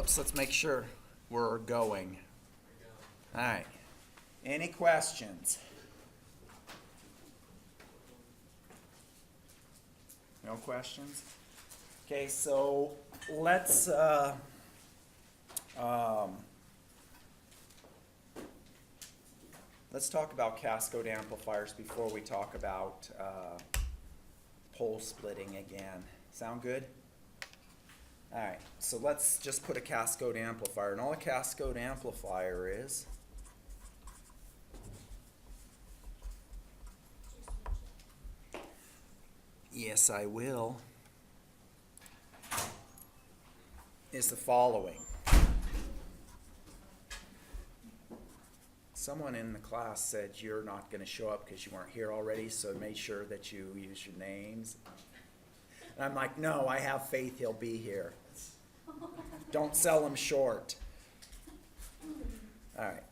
Whoops, let's make sure we're going. All right. Any questions? No questions? Okay, so let's talk about Cascode amplifiers before we talk about pole splitting again. Sound good? All right, so let's just put a Cascode amplifier. And all a Cascode amplifier is yes, I will, is the following. Someone in the class said you're not going to show up because you weren't here already, so make sure that you use your names. And I'm like, no, I have faith he'll be here. Don't sell him short. All right.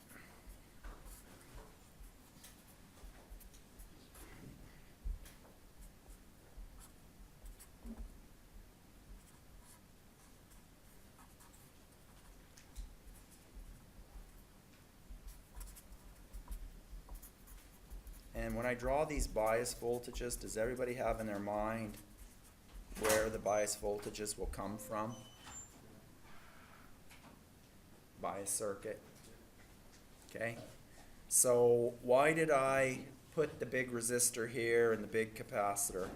And when I draw these bias voltages, does everybody have in their mind where the bias voltages will come from? Bias circuit. Okay. So why did I put the big resistor here and the big capacitor?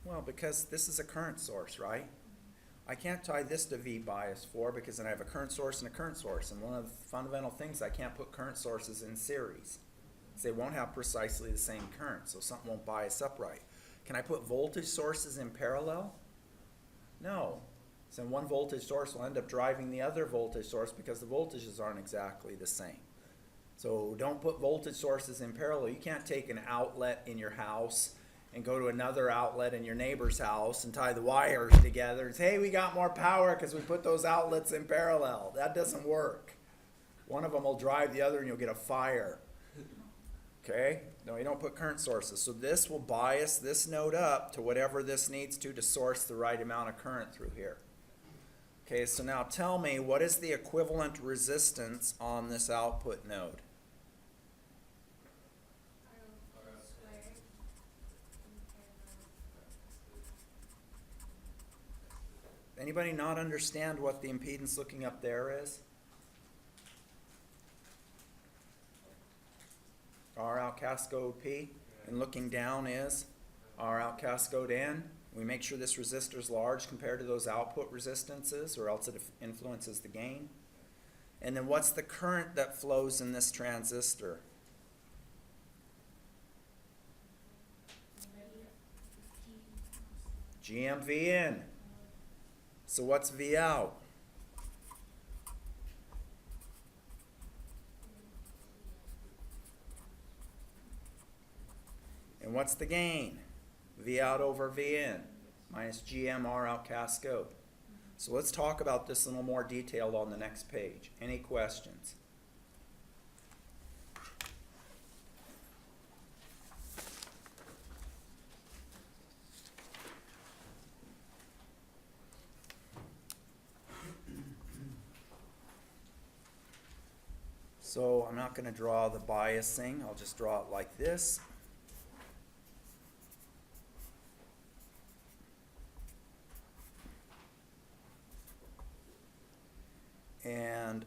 Well, because this is a current source, right? I can't tie this to V bias 4 because then I have a current source and a current source. And one of the fundamental things, I can't put current sources in series. They won't have precisely the same current, so something won't bias upright. Can I put voltage sources in parallel? No. So one voltage source will end up driving the other voltage source because the voltages aren't exactly the same. So don't put voltage sources in parallel. You can't take an outlet in your house and go to another outlet in your neighbor's house and tie the wires together and say, hey, we got more power because we put those outlets in parallel. That doesn't work. One of them will drive the other and you'll get a fire. Okay? No, you don't put current sources. So this will bias this node up to whatever this needs to source the right amount of current through here. Okay, so now tell me, what is the equivalent resistance on this output node? Anybody not understand what the impedance looking up there is? R out Cascode P, and looking down is R out Cascode N. We make sure this resistor is large compared to those output resistances, or else it influences the gain. And then what's the current that flows in this transistor? GMVN. So what's V out? And what's the gain? V out over Vn minus GMR out Cascode. So let's talk about this in a little more detail on the next page. Any questions? So I'm not going to draw the biasing. I'll just draw it like this. And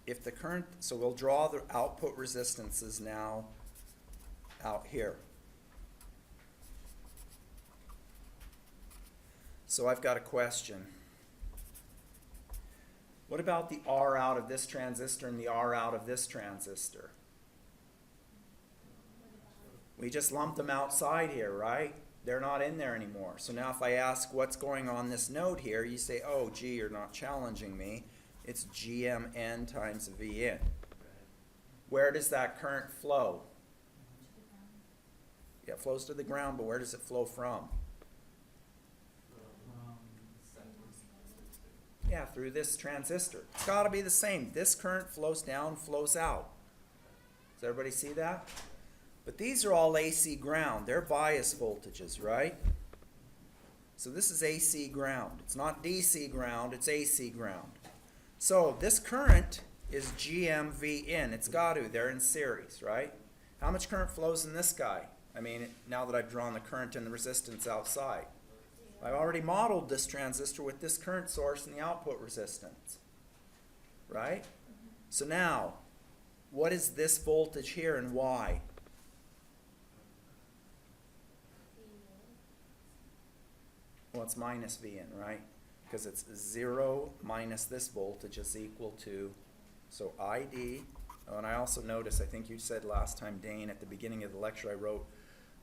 if the current, so we'll draw the output resistances now out here. So I've got a question. What about the R out of this transistor and the R out of this transistor? We just lumped them outside here, right? They're not in there anymore. So now if I ask what's going on this node here, you say, oh, gee, you're not challenging me. It's GMN times Vn. Where does that current flow? Yeah, it flows to the ground, but where does it flow from? Yeah, through this transistor. It's got to be the same. This current flows down, flows out. Does everybody see that? But these are all AC ground. They're bias voltages, right? So this is AC ground. It's not DC ground, it's AC ground. So this current is GMVN. It's got to. They're in series, right? How much current flows in this guy? I mean, now that I've drawn the current and the resistance outside. I've already modeled this transistor with this current source and the output resistance, right? So now, what is this voltage here and why? Well, it's minus Vn, right? Because it's 0 minus this voltage is equal to, so ID, oh, and I also noticed, I think you said last time, Dane, at the beginning of the lecture, I wrote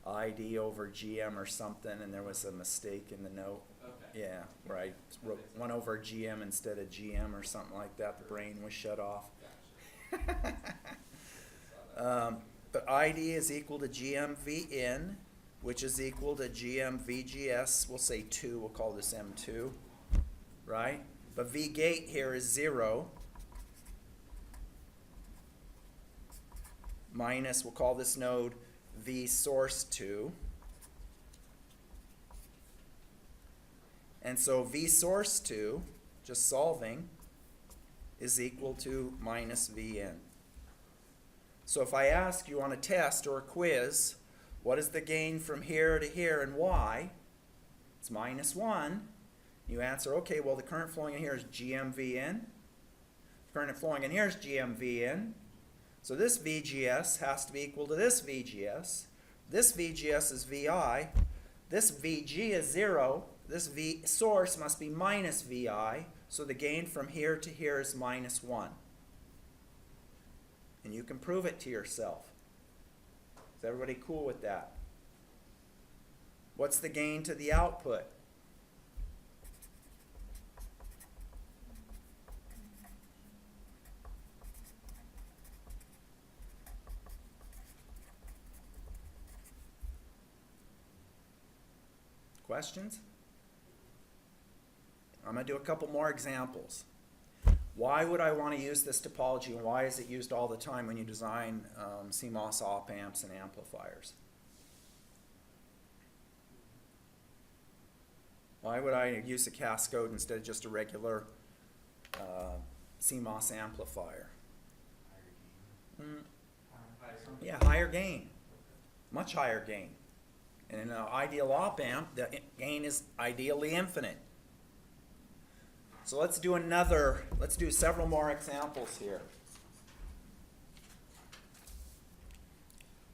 ID over GM or something, and there was a mistake in the note. Okay. Yeah, right. Wrote 1 over GM instead of GM or something like that. The brain was shut off. Gotcha. But ID is equal to GMVN, which is equal to GMVGS. We'll say 2. We'll call this M2, right? But V gate here is 0. Minus, we'll call this node V source 2. And so V source 2, just solving, is equal to minus Vn. So if I ask you on a test or a quiz, what is the gain from here to here and why? It's minus 1. You answer, okay, well the current flowing in here is GMVN. The current flowing in here is GMVN. So this VGS has to be equal to this VGS. This VGS is VI. This VG is 0. This V source must be minus VI. So the gain from here to here is minus 1. And you can prove it to yourself. Is everybody cool with that? What's the gain to the output? Questions? I'm going to do a couple more examples. Why would I want to use this topology, and why is it used all the time when you design CMOS op amps and amplifiers? Why would I use a Cascode instead of just a regular CMOS amplifier? Yeah, higher gain. Much higher gain. And in an ideal op amp, the gain is ideally infinite. So let's do several more examples here.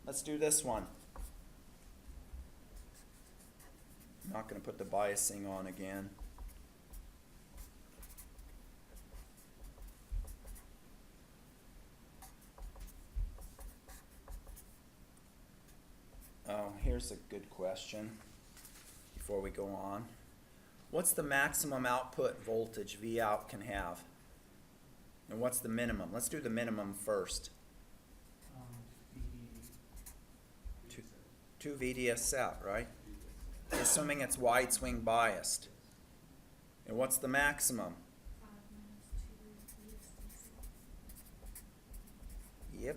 Let's do this one. I'm not going to put the biasing on again. Oh, here's a good question before we go on. What's the maximum output voltage V out can have? And what's the minimum? Let's do the minimum first. 2 VDS out, right? Assuming it's wide swing biased. And what's the maximum? Yep.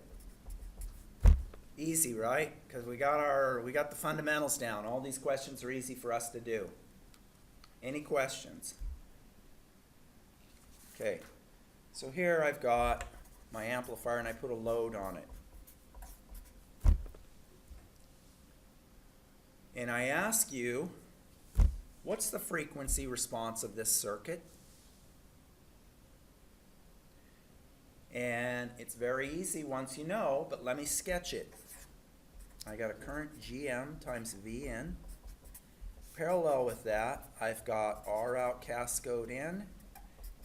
Easy, right? Because we got the fundamentals down. All these questions are easy for us to do. Any questions? Okay. So here I've got my amplifier and I put a load on it. And I ask you, what's the frequency response of this circuit? And it's very easy once you know, but let me sketch it. I got a current GM times Vn. Parallel with that, I've got R out Cascode in,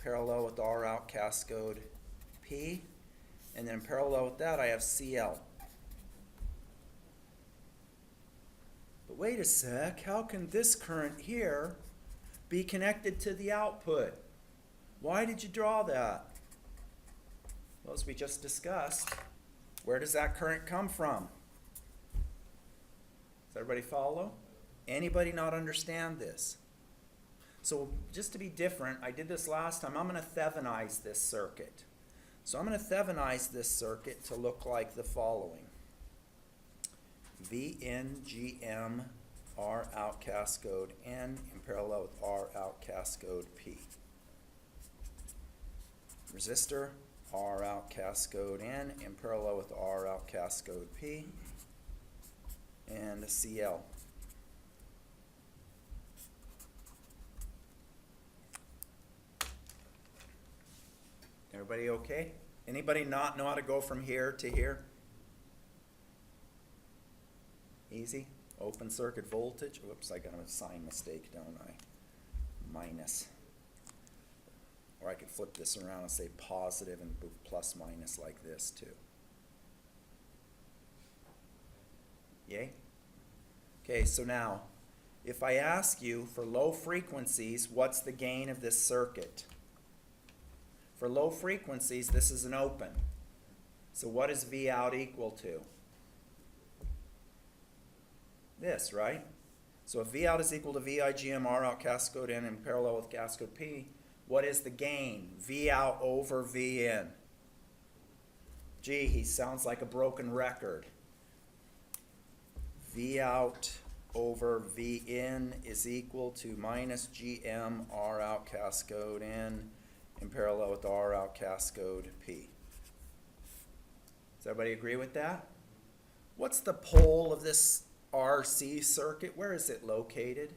parallel with R out Cascode P, and then parallel with that I have CL. But wait a sec, how can this current here be connected to the output? Why did you draw that? Well, as we just discussed, where does that current come from? Does everybody follow? Anybody not understand this? So just to be different, I did this last time, I'm going to Thevenize this circuit. So I'm going to Thevenize this circuit to look like the following. V in GM R out Cascode N in parallel with R out Cascode P. Resistor R out Cascode N in parallel with R out Cascode P. And a CL. Everybody okay? Anybody not know how to go from here to here? Easy. Open circuit voltage. Whoops, I got a sign mistake, don't I? Minus. Or I could flip this around and say positive and plus minus like this too. Yay? Okay, so now, if I ask you for low frequencies, what's the gain of this circuit? For low frequencies, this is an open. So what is V out equal to? This, right? So if V out is equal to VI GM R out Cascode N in parallel with Cascode P, what is the gain? V out over V in. Gee, he sounds like a broken record. V out over V in is equal to minus GM R out Cascode N in parallel with R out Cascode P. Does everybody agree with that? What's the pole of this RC circuit? Where is it located?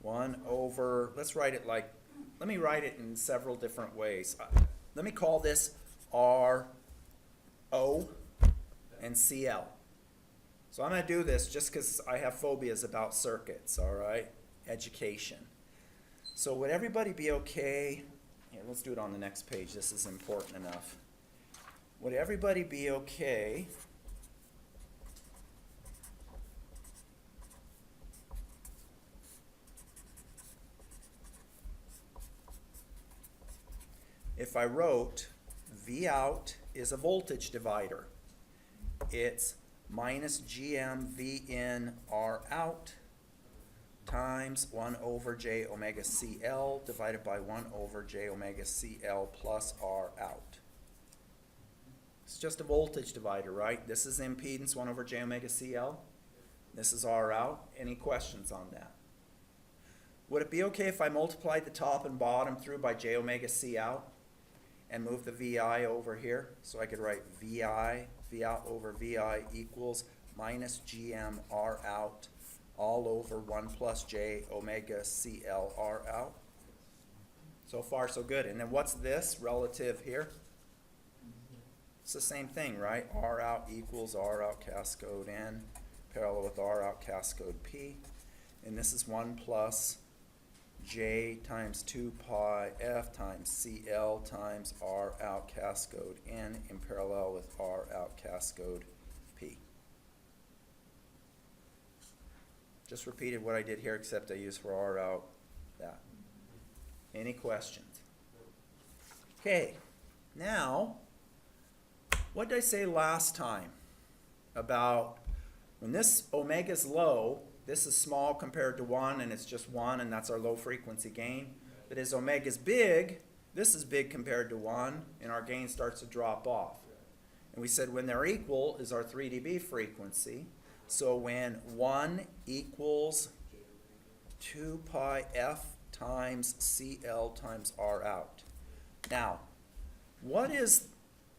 1 over, let's write it like, let me write it in several different ways. Let me call this RO and CL. So I'm going to do this just because I have phobias about circuits, all right? Education. So would everybody be okay? Here, let's do it on the next page. This is important enough. Would everybody be okay if I wrote V out is a voltage divider? It's minus GM V in R out times 1 over J omega CL divided by 1 over J omega CL plus R out. It's just a voltage divider, right? This is impedance 1 over J omega CL. This is R out. Any questions on that? Would it be okay if I multiplied the top and bottom through by J omega C out and move the VI over here? So I could write VI, V out over VI equals minus GM R out all over 1 plus J omega CL R out. So far, so good. And then what's this relative here? It's the same thing, right? R out equals R out Cascode N parallel with R out Cascode P. And this is 1 plus J times 2 pi F times CL times R out Cascode N in parallel with R out Cascode P. Just repeated what I did here, except I used for R out that. Any questions? Okay, now, what did I say last time about when this omega's low, this is small compared to 1, and it's just 1, and that's our low frequency gain. But as omega's big, this is big compared to 1, and our gain starts to drop off. And we said when they're equal is our 3 dB frequency. So when 1 equals 2 pi F times CL times R out. Now, what is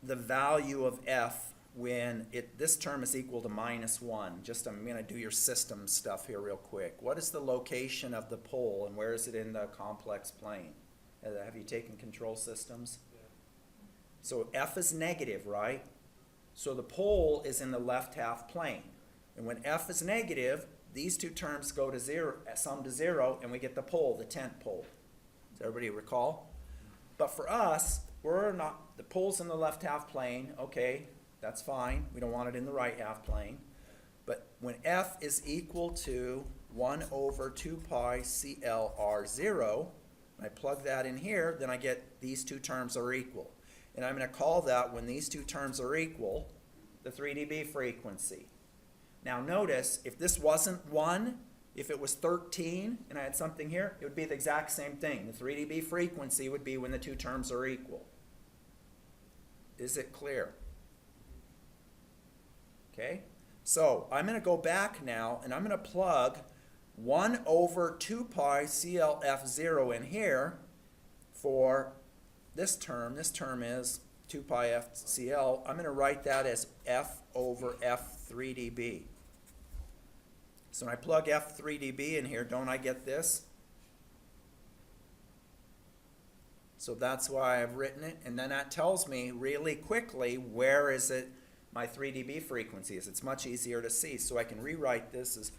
the value of F when this term is equal to minus 1? Just I'm going to do your system stuff here real quick. What is the location of the pole and where is it in the complex plane? Have you taken control systems? Yeah. So F is negative, right? So the pole is in the left half plane. And when F is negative, these two terms go to 0, sum to 0, and we get the pole, the tent pole. Does everybody recall? But for us, we're not, the pole's in the left half plane, okay, that's fine. We don't want it in the right half plane. But when F is equal to 1 over 2 pi CLR0, I plug that in here, then I get these two terms are equal. And I'm going to call that, when these two terms are equal, the 3 dB frequency. Now notice, if this wasn't 1, If it was 13 and I had something here, it would be the exact same thing. The 3 dB frequency would be when the two terms are equal. Is it clear? Okay, so I'm going to go back now and I'm going to plug 1 over 2 pi CLF0 in here for this term. This term is 2 pi FCL. I'm going to write that as F over F3 dB. So when I plug F3 dB in here, don't I get this? So that's why I've written it. And then that tells me really quickly where is it my 3 dB frequency is. It's much easier to see. So I can rewrite this as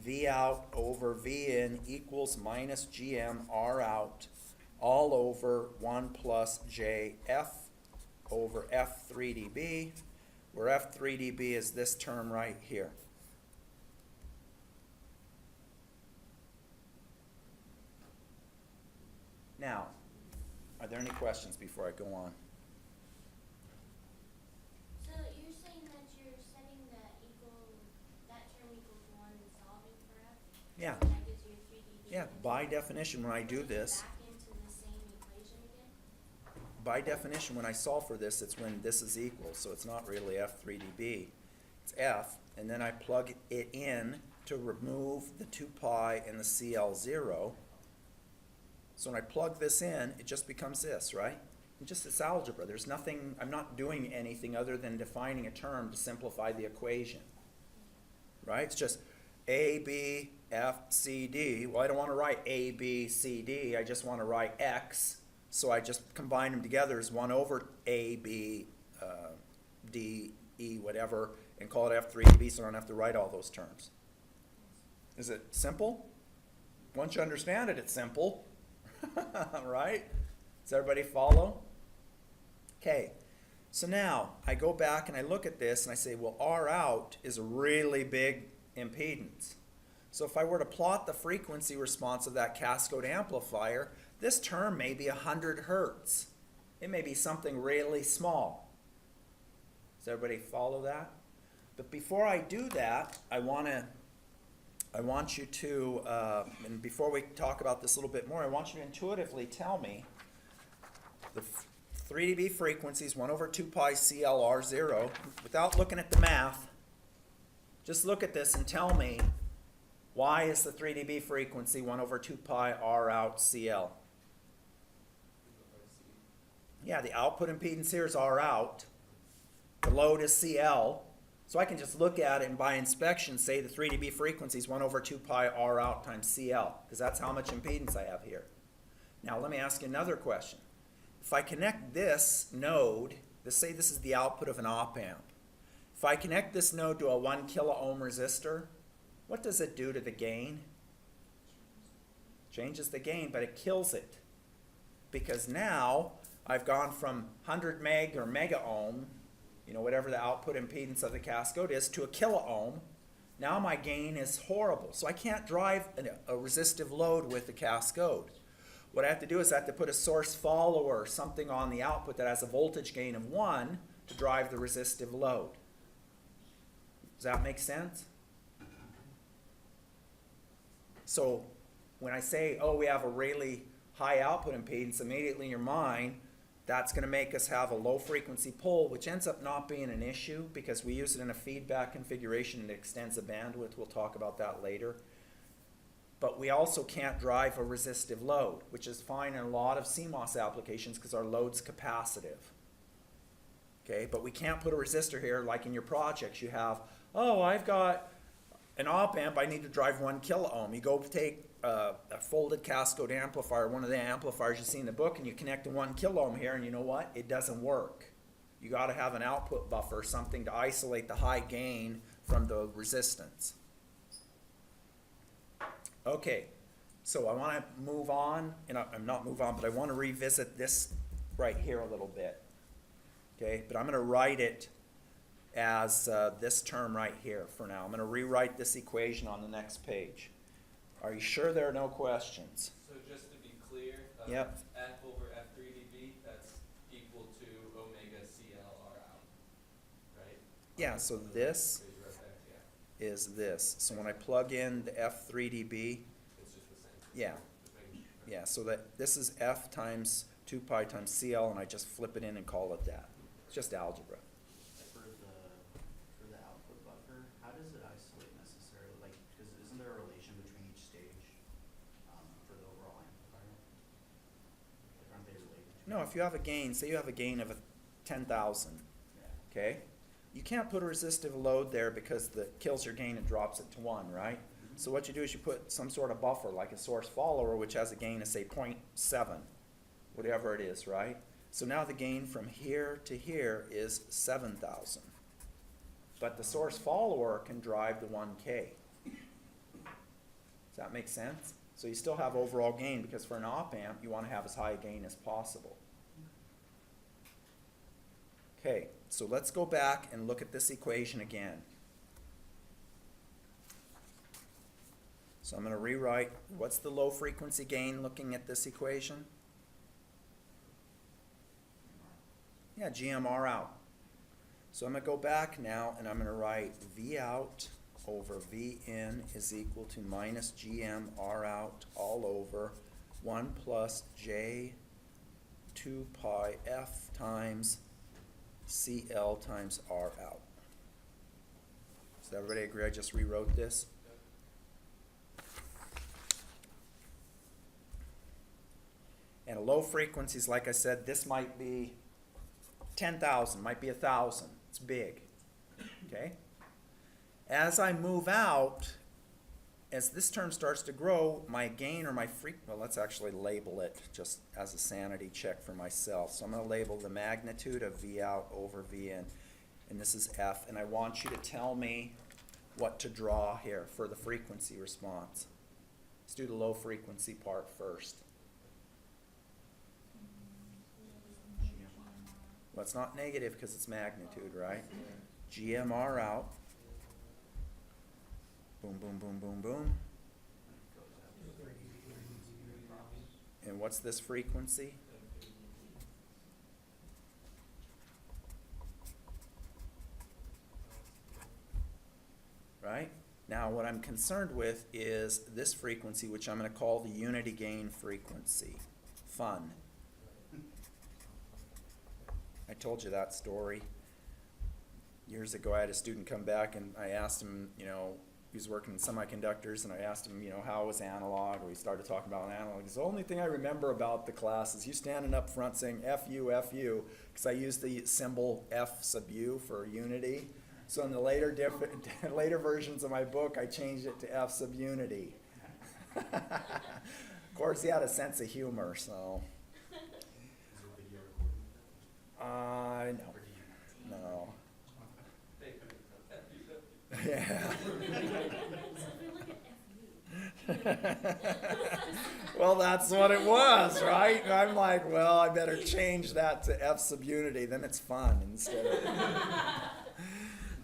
V out over V in equals minus GM R out all over 1 plus JF over F3 dB, where F3 dB is this term right here. Now, are there any questions before I go on? So you're saying that you're setting that term equals 1 and solving for f? Yeah. So that gives you 3 dB. Yeah, by definition, when I do this, Back into the same equation again? by definition, when I solve for this, it's when this is equal, so it's not really F3 dB. It's F, and then I plug it in to remove the 2 pi and the CL0. So when I plug this in, it just becomes this, right? It's algebra. There's nothing, I'm not doing anything other than defining a term to simplify the equation, right? It's just A, B, F, C, D. Well, I don't want to write A, B, C, D. I just want to write X. So I just combine them together as 1 over A, B, D, E, whatever, and call it F3 dB so I don't have to write all those terms. Is it simple? Once you understand it, it's simple. Right? Does everybody follow? Okay, so now I go back and I look at this and I say, well, R out is a really big impedance. So if I were to plot the frequency response of that Cascode amplifier, this term may be 100 hertz. It may be something really small. Does everybody follow that? But before I do that, I want you to, and before we talk about this a little bit more, I want you to intuitively tell me the 3 dB frequencies, 1 over 2 pi CLR0, without looking at the math. Just look at this and tell me, why is the 3 dB frequency 1 over 2 pi R out CL? Yeah, the output impedance here is R out. The load is CL. So I can just look at it and by inspection say the 3 dB frequency is 1 over 2 pi R out times CL, because that's how much impedance I have here. Now let me ask you another question. If I connect this node, let's say this is the output of an op-amp. If I connect this node to a 1 kilo ohm resistor, what does it do to the gain? Changes the gain, but it kills it. Because now I've gone from 100 meg or mega ohm, you know, whatever the output impedance of the Cascode is, to a kilo ohm. Now my gain is horrible. So I can't drive a resistive load with the Cascode. What I have to do is I have to put a source follower or something on the output that has a voltage gain of 1 to drive the resistive load. Does that make sense? So when I say, oh, we have a really high output impedance, immediately in your mind, that's going to make us have a low frequency pull, which ends up not being an issue because we use it in a feedback configuration that extends the bandwidth. We'll talk about that later. But we also can't drive a resistive load, which is fine in a lot of CMOS applications because our load's capacitive. Okay, but we can't put a resistor here like in your projects. You have, oh, I've got an op-amp, I need to drive 1 kilo ohm. You go take a folded Cascode amplifier, one of the amplifiers you see in the book, and you connect a 1 kilo ohm here, and you know what? It doesn't work. You got to have an output buffer, something to isolate the high gain from the resistance. Okay, so I want to move on, and I'm not move on, but I want to revisit this right here a little bit. Okay, but I'm going to write it as this term right here for now. I'm going to rewrite this equation on the next page. Are you sure there are no questions? So just to be clear, Yep. F over F3 dB, that's equal to omega CL R out, right? Yeah, so this, Phasor effect, is this. So when I plug in the F3 dB, It's just the same. yeah, yeah, so that this is F times 2 pi times CL, and I just flip it in and call it that. It's just algebra. For the output buffer, how does it isolate necessarily? Like, because isn't there a relation between each stage for the overall amplifier? Like, aren't they related? No, if you have a gain, say you have a gain of 10,000, Yeah. okay? You can't put a resistive load there because that kills your gain and drops it to 1, right? So what you do is you put some sort of buffer, like a source follower, which has a gain of, say, 0.7, whatever it is, right? So now the gain from here to here is 7,000. But the source follower can drive to 1K. Does that make sense? So you still have overall gain, because for an op-amp, you want to have as high a gain as possible. Okay, so let's go back and look at this equation again. So I'm going to rewrite, what's the low frequency gain looking at this equation? Yeah, GMR out. So I'm going to go back now and I'm going to write V out over V in is equal to minus GMR out all over 1 plus J 2 pi F times CL times R out. Does everybody agree I just rewrote this? And a low frequencies, like I said, this might be 10,000, might be 1,000. It's big, okay? As I move out, as this term starts to grow, my gain or my well, let's actually label it just as a sanity check for myself. So I'm going to label the magnitude of V out over V in, and this is F, and I want you to tell me what to draw here for the frequency response. Let's do the low frequency part first. Well, it's not negative because it's magnitude, right? GMR out. Boom, boom, boom, boom, boom. And what's this frequency? Right? Now, what I'm concerned with is this frequency, which I'm going to call the unity gain frequency. Fun. I told you that story. Years ago, I had a student come back and I asked him, you know, he was working in semiconductors, and I asked him, you know, how was analog? Or we started talking about analog. He said, the only thing I remember about the class is you standing up front saying FU, FU, because I used the symbol F sub U for unity. So in the later later versions of my book, I changed it to F sub unity. Of course, he had a sense of humor, so. No. Yeah. Well, that's what it was, right? And I'm like, well, I better change that to F sub unity, then it's fun instead of.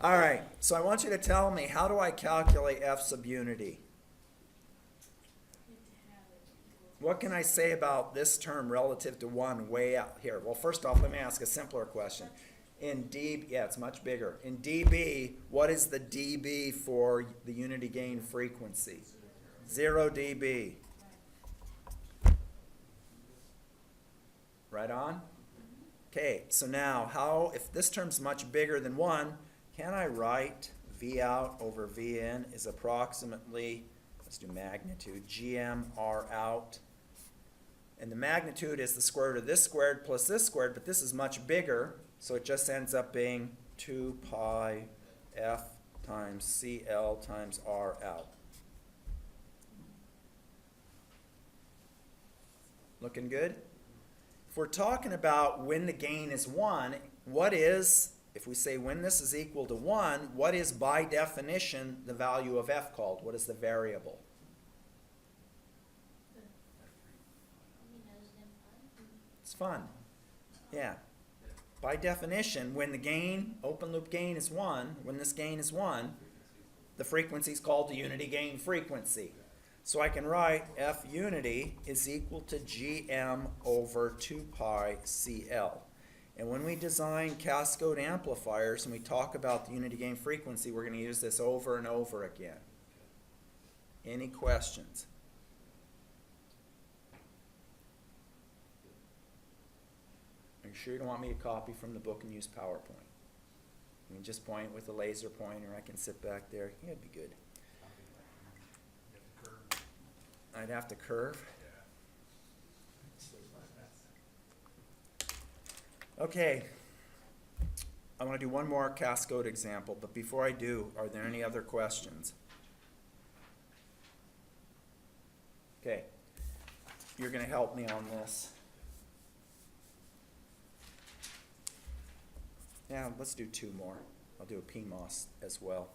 All right, so I want you to tell me, how do I calculate F sub unity? What can I say about this term relative to 1 way out here? Well, first off, let me ask a simpler question. In dB, yeah, it's much bigger. In dB, what is the dB for the unity gain frequency? 0 dB. Right on? Okay, so now, how, if this term's much bigger than 1, can I write V out over V in is approximately, let's do magnitude, GMR out. And the magnitude is the square root of this squared plus this squared, but this is much bigger, so it just ends up being 2 pi F times CL times R out. Looking good? If we're talking about when the gain is 1, what is, if we say when this is equal to 1, what is by definition the value of F called? What is the variable? It's fun. Yeah. By definition, when the gain, open loop gain is 1, when this gain is 1, the frequency is called the unity gain frequency. So I can write F unity is equal to GM over 2 pi CL. And when we design Cascode amplifiers and we talk about the unity gain frequency, we're going to use this over and over again. Any questions? Are you sure you don't want me to copy from the book and use PowerPoint? You can just point with a laser pointer. I can sit back there. Yeah, it'd be good. I'd have to curve. Okay. I want to do one more Cascode example, but before I do, are there any other questions? Okay. You're going to help me on this. Yeah, let's do two more. I'll do a PMOS as well.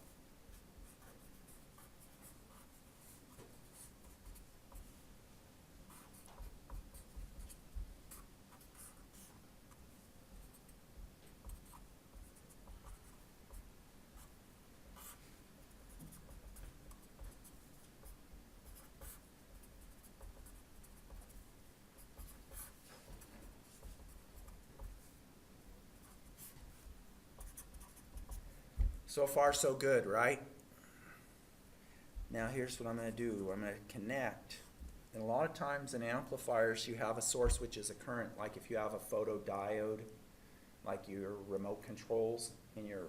So far, so good, right? Now here's what I'm going to do. I'm going to connect. And a lot of times in amplifiers, you have a source which is a current, like if you have a photodiode, like your remote controls in your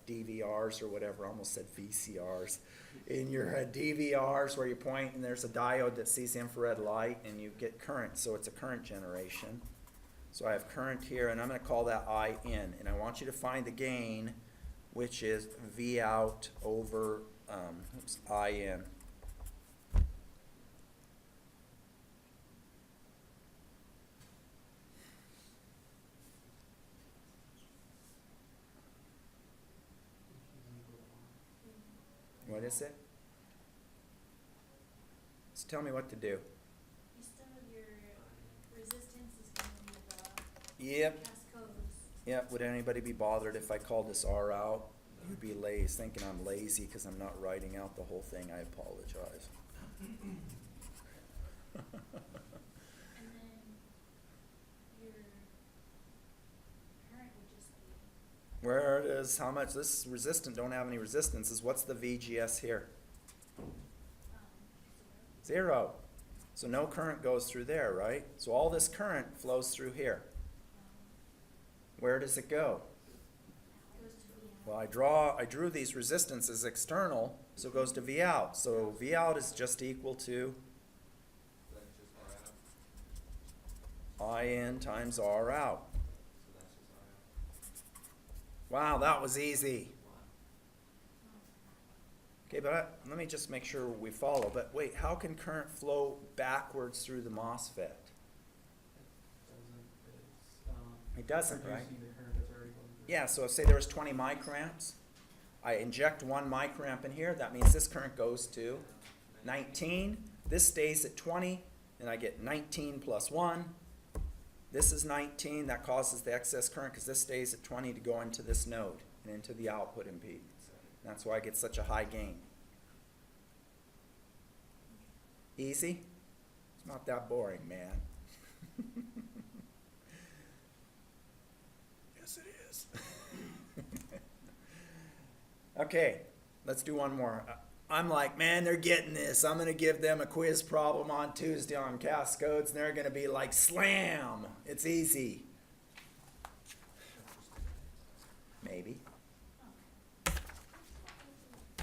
DVRs or whatever, I almost said VCRs. In your DVRs where you point and there's a diode that sees infrared light and you get current, so it's a current generation. So I have current here, and I'm going to call that I in, and I want you to find the gain, which is V out over I in. What is it? So tell me what to do. Instead of your resistance is going to be the Yep. Cascodes. Yep. Would anybody be bothered if I called this R out? You'd be thinking I'm lazy because I'm not writing out the whole thing. I apologize. And then your current would just be Where it is, how much this resistant don't have any resistances. What's the VGS here? 0. 0. So no current goes through there, right? So all this current flows through here. Where does it go? Goes to V out. Well, I drew these resistances external, so it goes to V out. So V out is just equal to That's just R out. I in times R out. So that's just R out. Wow, that was easy. Wow. Okay, but let me just make sure we follow. But wait, how can current flow backwards through the Mosfet? It doesn't, right? Yeah, so say there was 20 microamps. I inject 1 microamp in here. That means this current goes to 19. This stays at 20, and I get 19 plus 1. This is 19. That causes the excess current because this stays at 20 to go into this node and into the output impedance. That's why I get such a high gain. Easy? It's not that boring, man. Yes, it is. Okay, let's do one more. I'm like, man, they're getting this. I'm going to give them a quiz problem on Tuesday on Cascodes, and they're going to be like, slam! It's easy. Maybe.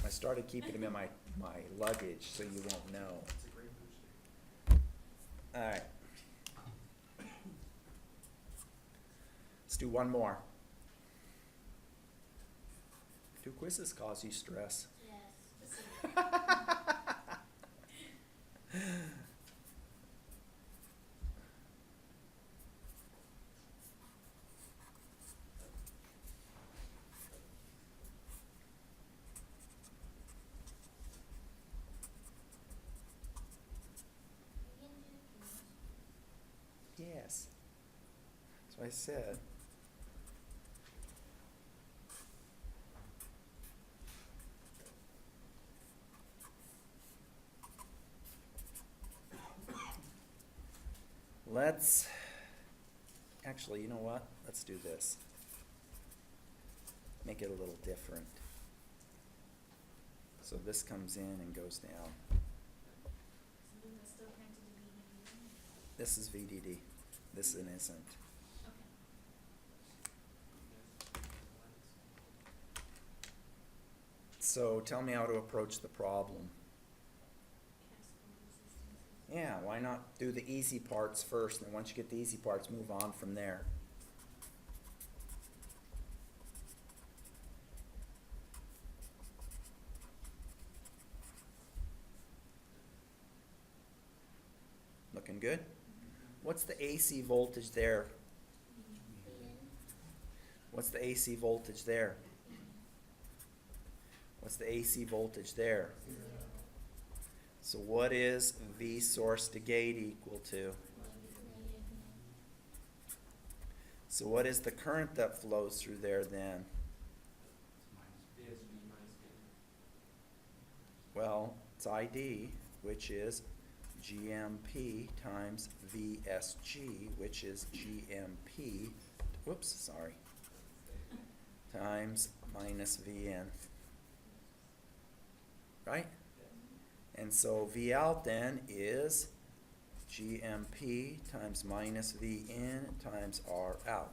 I started keeping them in my luggage so you won't know. It's a great booster. All right. Let's do one more. Do quizzes cause you stress? Yes. You can do this. Yes. That's what I said. Let's Actually, you know what? Let's do this. Make it a little different. So this comes in and goes down. So then that's still counted as VDD? This is VDD. This one isn't. Okay. So tell me how to approach the problem. Cascode resistance. Yeah, why not do the easy parts first, and then once you get the easy parts, move on from there. Looking good? What's the AC voltage there? What's the AC voltage there? What's the AC voltage there? So what is V source to gate equal to? So what is the current that flows through there then? It's minus. VSV minus gain. Well, it's ID, which is GMP times VSG, which is GMP, whoops, sorry, times minus VN. Right? And so V out then is GMP times minus VN times R out.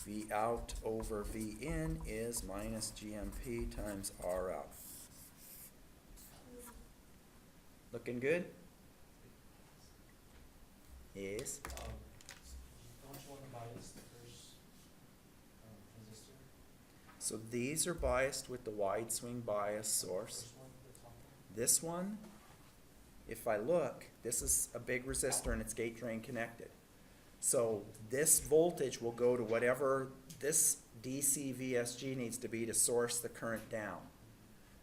V out over VN is minus GMP times R out. Looking good? Yes. Don't you want to bias the first resistor? So these are biased with the wide swing bias source. First one, the top one? This one, if I look, this is a big resistor and it's gate drain connected. So this voltage will go to whatever this DC VSG needs to be to source the current down.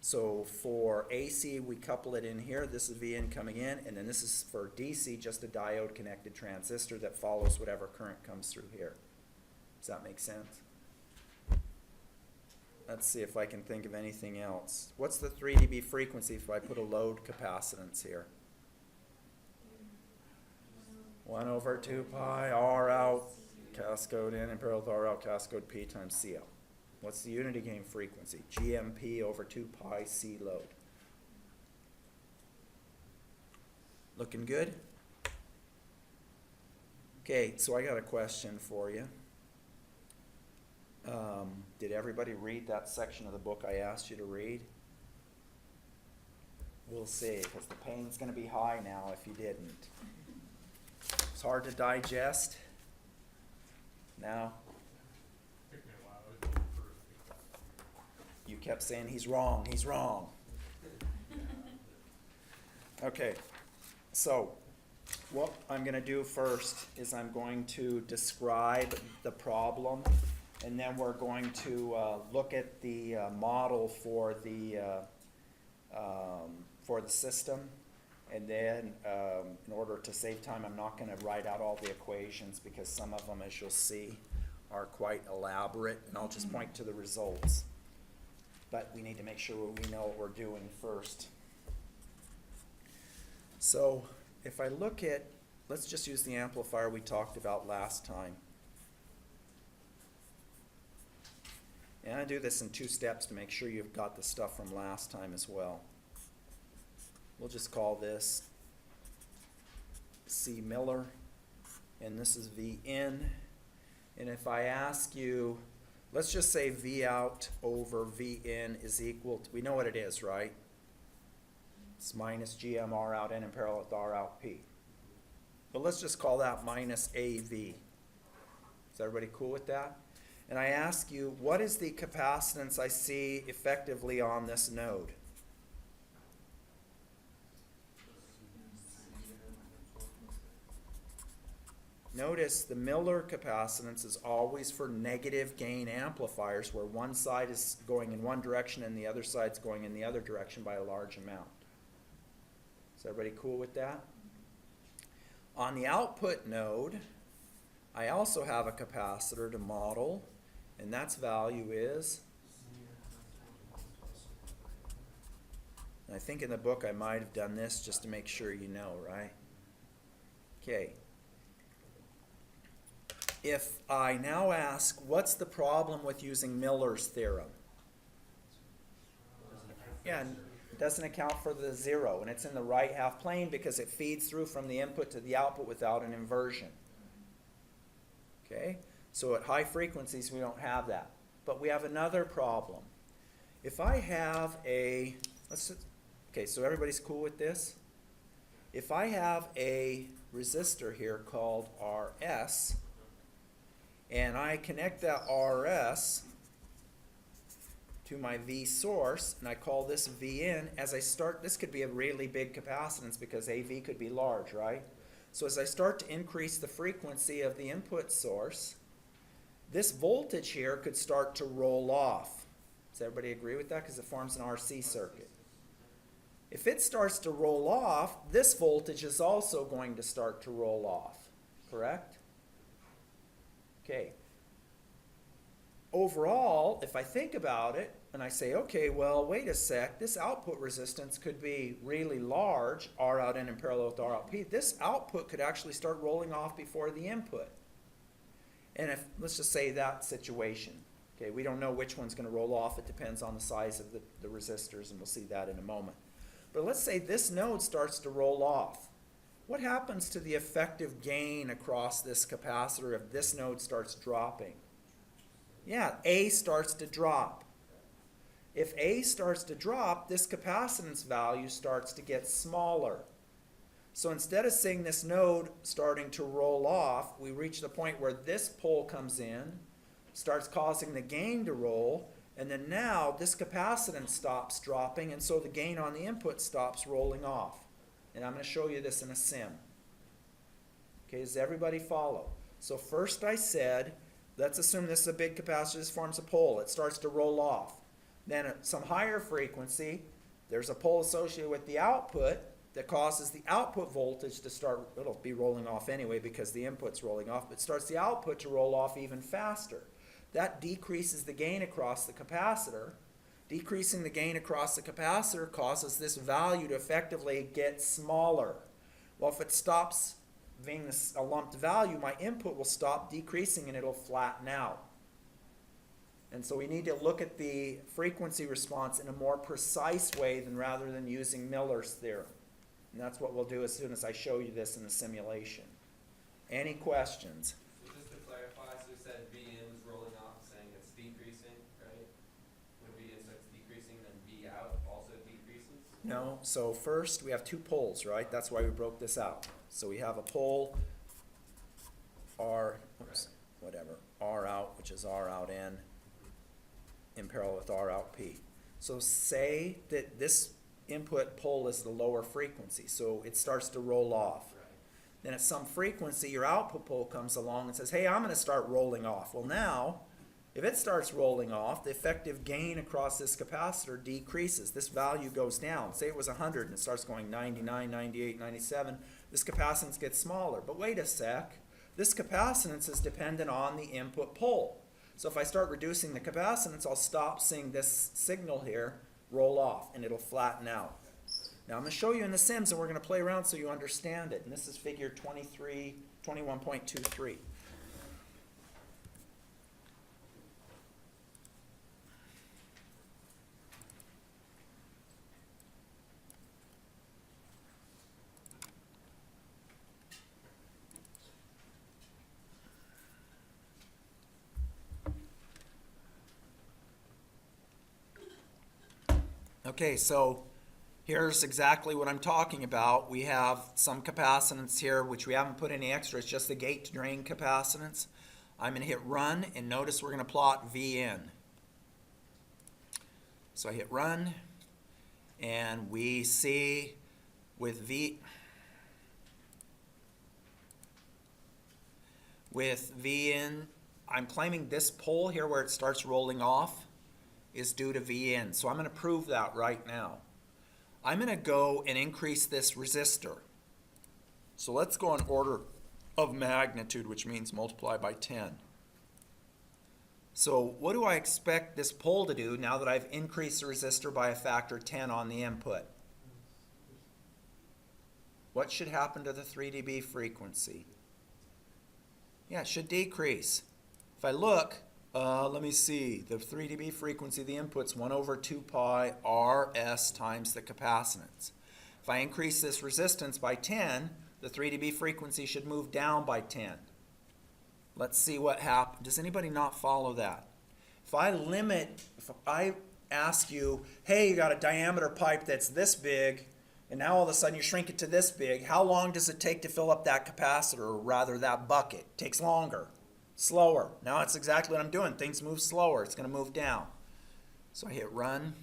So for AC, we couple it in here. This is VN coming in, and then this is for DC, just a diode connected transistor that follows whatever current comes through here. Does that make sense? Let's see if I can think of anything else. What's the 3 dB frequency if I put a load capacitance here? 1 over 2 pi R out, Cascode in parallel to R out, Cascode P times C out. What's the unity gain frequency? GMP over 2 pi C load. Looking good? Okay, so I got a question for you. Did everybody read that section of the book I asked you to read? We'll see, because the pain's going to be high now if you didn't. It's hard to digest. Now, Took me a while, I was looking for you kept saying he's wrong, he's wrong. Okay, so what I'm going to do first is I'm going to describe the problem, and then we're going to look at the model for the system. And then, in order to save time, I'm not going to write out all the equations because some of them, as you'll see, are quite elaborate, and I'll just point to the results. But we need to make sure we know what we're doing first. So, if I look at, let's just use the amplifier we talked about last time. And I do this in 2 steps to make sure you've got the stuff from last time as well. We'll just call this C Miller, and this is VN. And if I ask you, let's just say V out over VN is equal to, we know what it is, right? It's minus GM R out N in parallel with R out P. But let's just call that minus AV. Is everybody cool with that? And I ask you, what is the capacitance I see effectively on this node? Notice the Miller capacitance is always for negative gain amplifiers where one side is going in one direction and the other side's going in the other direction by a large amount. Is everybody cool with that? On the output node, I also have a capacitor to model, and that's value is, and I think in the book I might have done this just to make sure you know, right? Okay. if I now ask, what's the problem with using Miller's theorem? Yeah, and it doesn't account for the zero, and it's in the right half plane because it feeds through from the input to the output without an inversion. Okay, so at high frequencies we don't have that. But we have another problem. If I have a, okay, so everybody's cool with this? If I have a resistor here called RS, and I connect that RS to my V source, and I call this V in, as I start, this could be a really big capacitance because AV could be large, right? So as I start to increase the frequency of the input source, this voltage here could start to roll off. Does everybody agree with that? Because it forms an RC circuit. If it starts to roll off, this voltage is also going to start to roll off, correct? Okay. Overall, if I think about it, and I say, okay, well, wait a sec, this output resistance could be really large, R out N in parallel with R out P. This output could actually start rolling off before the input. And if, let's just say that situation. Okay, we don't know which one's going to roll off. It depends on the size of the resistors, and we'll see that in a moment. But let's say this node starts to roll off. What happens to the effective gain across this capacitor if this node starts dropping? Yeah, A starts to drop. If A starts to drop, this capacitance value starts to get smaller. So instead of seeing this node starting to roll off, we reach the point where this pole comes in, starts causing the gain to roll, and then now this capacitance stops dropping, and so the gain on the input stops rolling off. And I'm going to show you this in a sim. Okay, does everybody follow? So first I said, let's assume this is a big capacitor, this forms a pole. It starts to roll off. Then at some higher frequency, there's a pole associated with the output that causes the output voltage to start, it'll be rolling off anyway because the input's rolling off, but starts the output to roll off even faster. That decreases the gain across the capacitor. Decreasing the gain across the capacitor causes this value to effectively get smaller. Well, if it stops being a lumped value, my input will stop decreasing and it'll flatten out. And so we need to look at the frequency response in a more precise way than rather than using Miller's theorem. And that's what we'll do as soon as I show you this in the simulation. Any questions? So just to clarify, so you said V in was rolling off, saying it's decreasing, right? When V in starts decreasing, then V out also decreases? No, so first we have two poles, right? That's why we broke this out. So we have a pole R, oops, whatever, R out, which is R out N, in parallel with R out P. So say that this input pole is the lower frequency, so it starts to roll off. Right. Then at some frequency, your output pole comes along and says, hey, I'm going to start rolling off. Well, now, if it starts rolling off, the effective gain across this capacitor decreases. This value goes down. Say it was 100 and it starts going 99, 98, 97. This capacitance gets smaller. But wait a sec. This capacitance is dependent on the input pole. So if I start reducing the capacitance, I'll stop seeing this signal here roll off, and it'll flatten out. Now I'm going to show you in the sims, and we're going to play around so you understand it. And this is figure 21.23. Okay, so here's exactly what I'm talking about. We have some capacitance here, which we haven't put any extra. It's just the gate to drain capacitance. I'm going to hit run, and notice we're going to plot V in. So I hit run, and we see with V in, I'm claiming this pole here where it starts rolling off is due to V in. So I'm going to prove that right now. I'm going to go and increase this resistor. So let's go in order of magnitude, which means multiply by 10. So what do I expect this pole to do now that I've increased the resistor by a factor 10 on the input? What should happen to the 3 dB frequency? Yeah, it should decrease. If I look, let me see, the 3 dB frequency of the input's 1 over 2 pi Rs times the capacitance. If I increase this resistance by 10, the 3 dB frequency should move down by 10. Let's see what happens. Does anybody not follow that? If I ask you, hey, you got a diameter pipe that's this big, and now all of a sudden you shrink it to this big, how long does it take to fill up that capacitor, or rather that bucket? It takes longer, slower. Now that's exactly what I'm doing. Things move slower. It's going to move down. So I hit run,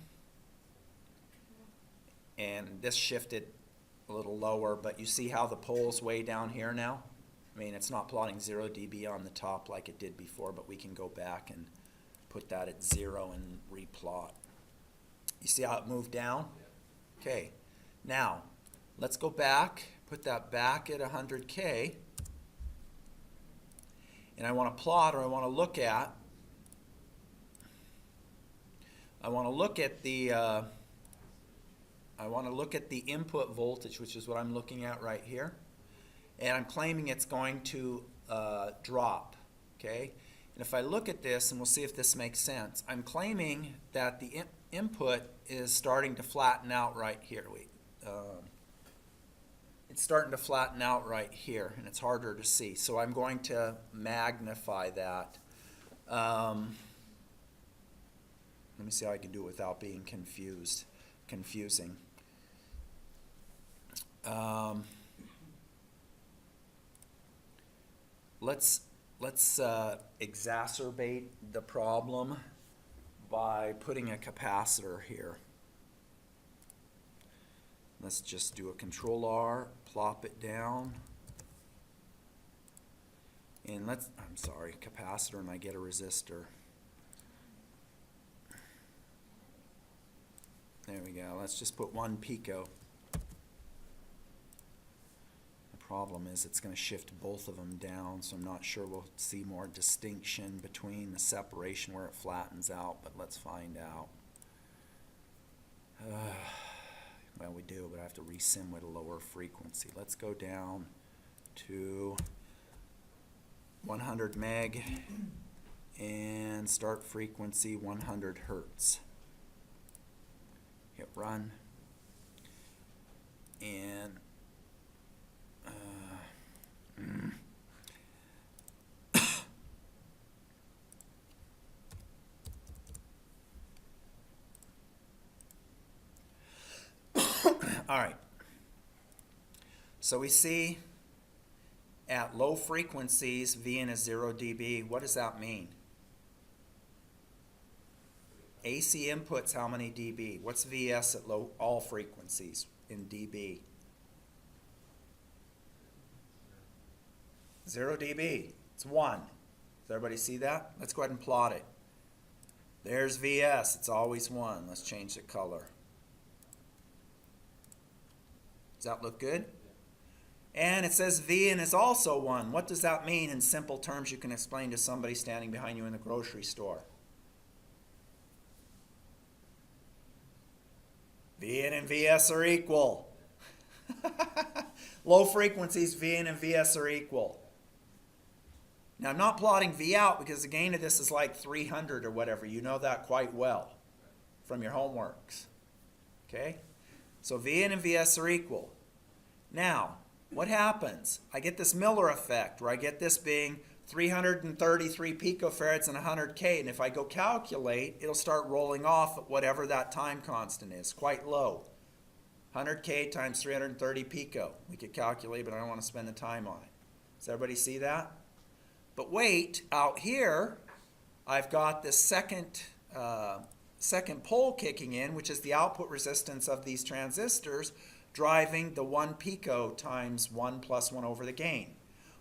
and this shifted a little lower, but you see how the pole's way down here now? I mean, it's not plotting 0 dB on the top like it did before, but we can go back and put that at 0 and replot. You see how it moved down? Okay. Now, let's go back, put that back at 100K, and I want to plot, or I want to look at the input voltage, which is what I'm looking at right here, and I'm claiming it's going to drop, okay? And if I look at this, and we'll see if this makes sense, I'm claiming that the input is starting to flatten out right here. It's starting to flatten out right here, and it's harder to see. So I'm going to magnify that. Let me see how I can do it without being confusing. Let's exacerbate the problem by putting a capacitor here. Let's just do a Control R, plop it down, and capacitor, and I get a resistor. There we go. Let's just put 1 pico. The problem is it's going to shift both of them down, so I'm not sure we'll see more distinction between the separation where it flattens out, but let's find out. Well, we do, but I have to resim at a lower frequency. Let's go down to 100 meg and start frequency 100 hertz. Hit run, and all right. So we see at low frequencies, Vn is 0 dB. What does that mean? AC inputs how many dB? What's Vs at all frequencies in dB? 0 dB. It's 1. Does everybody see that? Let's go ahead and plot it. There's Vs. It's always 1. Let's change the color. Does that look good? And it says Vn is also 1. What does that mean in simple terms you can explain to somebody standing behind you in the grocery store? Vn and Vs are equal. Low frequencies, Vn and Vs are equal. Now, I'm not plotting V out because the gain of this is like 300 or whatever. You know that quite well from your homeworks. Okay? So Vn and Vs are equal. Now, what happens? I get this Miller effect where I get this being 333 picofarads and 100K, and if I go calculate, it'll start rolling off at whatever that time constant is, quite low. 100K times 330 pico. We could calculate, but I don't want to spend the time on it. Does everybody see that? But wait, out here, I've got this second pole kicking in, which is the output resistance of these transistors, driving the 1 pico times 1 plus 1 over the gain.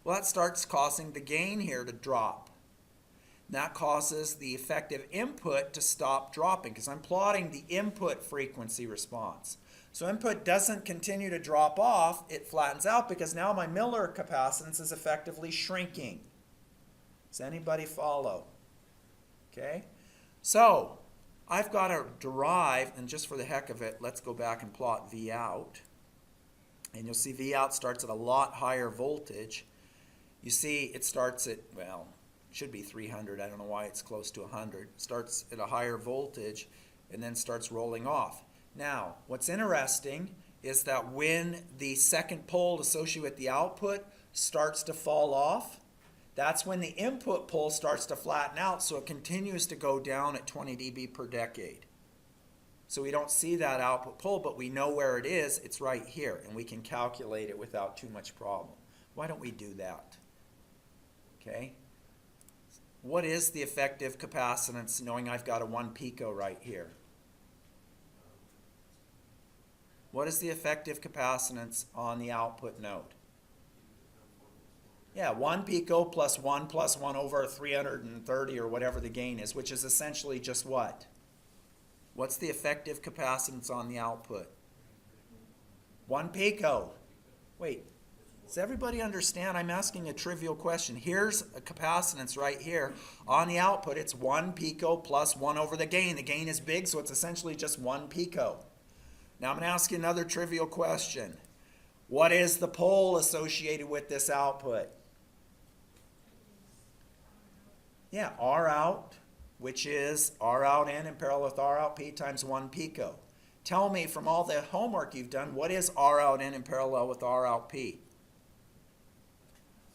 Well, that starts causing the gain here to drop. That causes the effective input to stop dropping because I'm plotting the input frequency response. So input doesn't continue to drop off, it flattens out because now my Miller capacitance is effectively shrinking. Does anybody follow? Okay? So I've got to derive, and just for the heck of it, let's go back and plot V out. And you'll see V out starts at a lot higher voltage. You see, it starts at, well, it should be 300. I don't know why it's close to 100. Starts at a higher voltage and then starts rolling off. Now, what's interesting is that when the second pole associated with the output starts to fall off, that's when the input pole starts to flatten out, so it continues to go down at 20 dB per decade. So we don't see that output pole, but we know where it is. It's right here, and we can calculate it without too much problem. Why don't we do that? Okay. What is the effective capacitance, knowing I've got a 1 pico right here? What is the effective capacitance on the output node? Yeah, 1 pico plus 1 over 330 or whatever the gain is, which is essentially just what? What's the effective capacitance on the output? 1 pico. Wait, does everybody understand? I'm asking a trivial question. Here's a capacitance right here. On the output, it's 1 pico plus 1 over the gain. The gain is big, so it's essentially just 1 pico. Now I'm going to ask you another trivial question. What is the pole associated with this output? Yeah, R out, which is R out N in parallel with R out P times 1 pico. Tell me from all the homework you've done, what is R out N in parallel with R out P?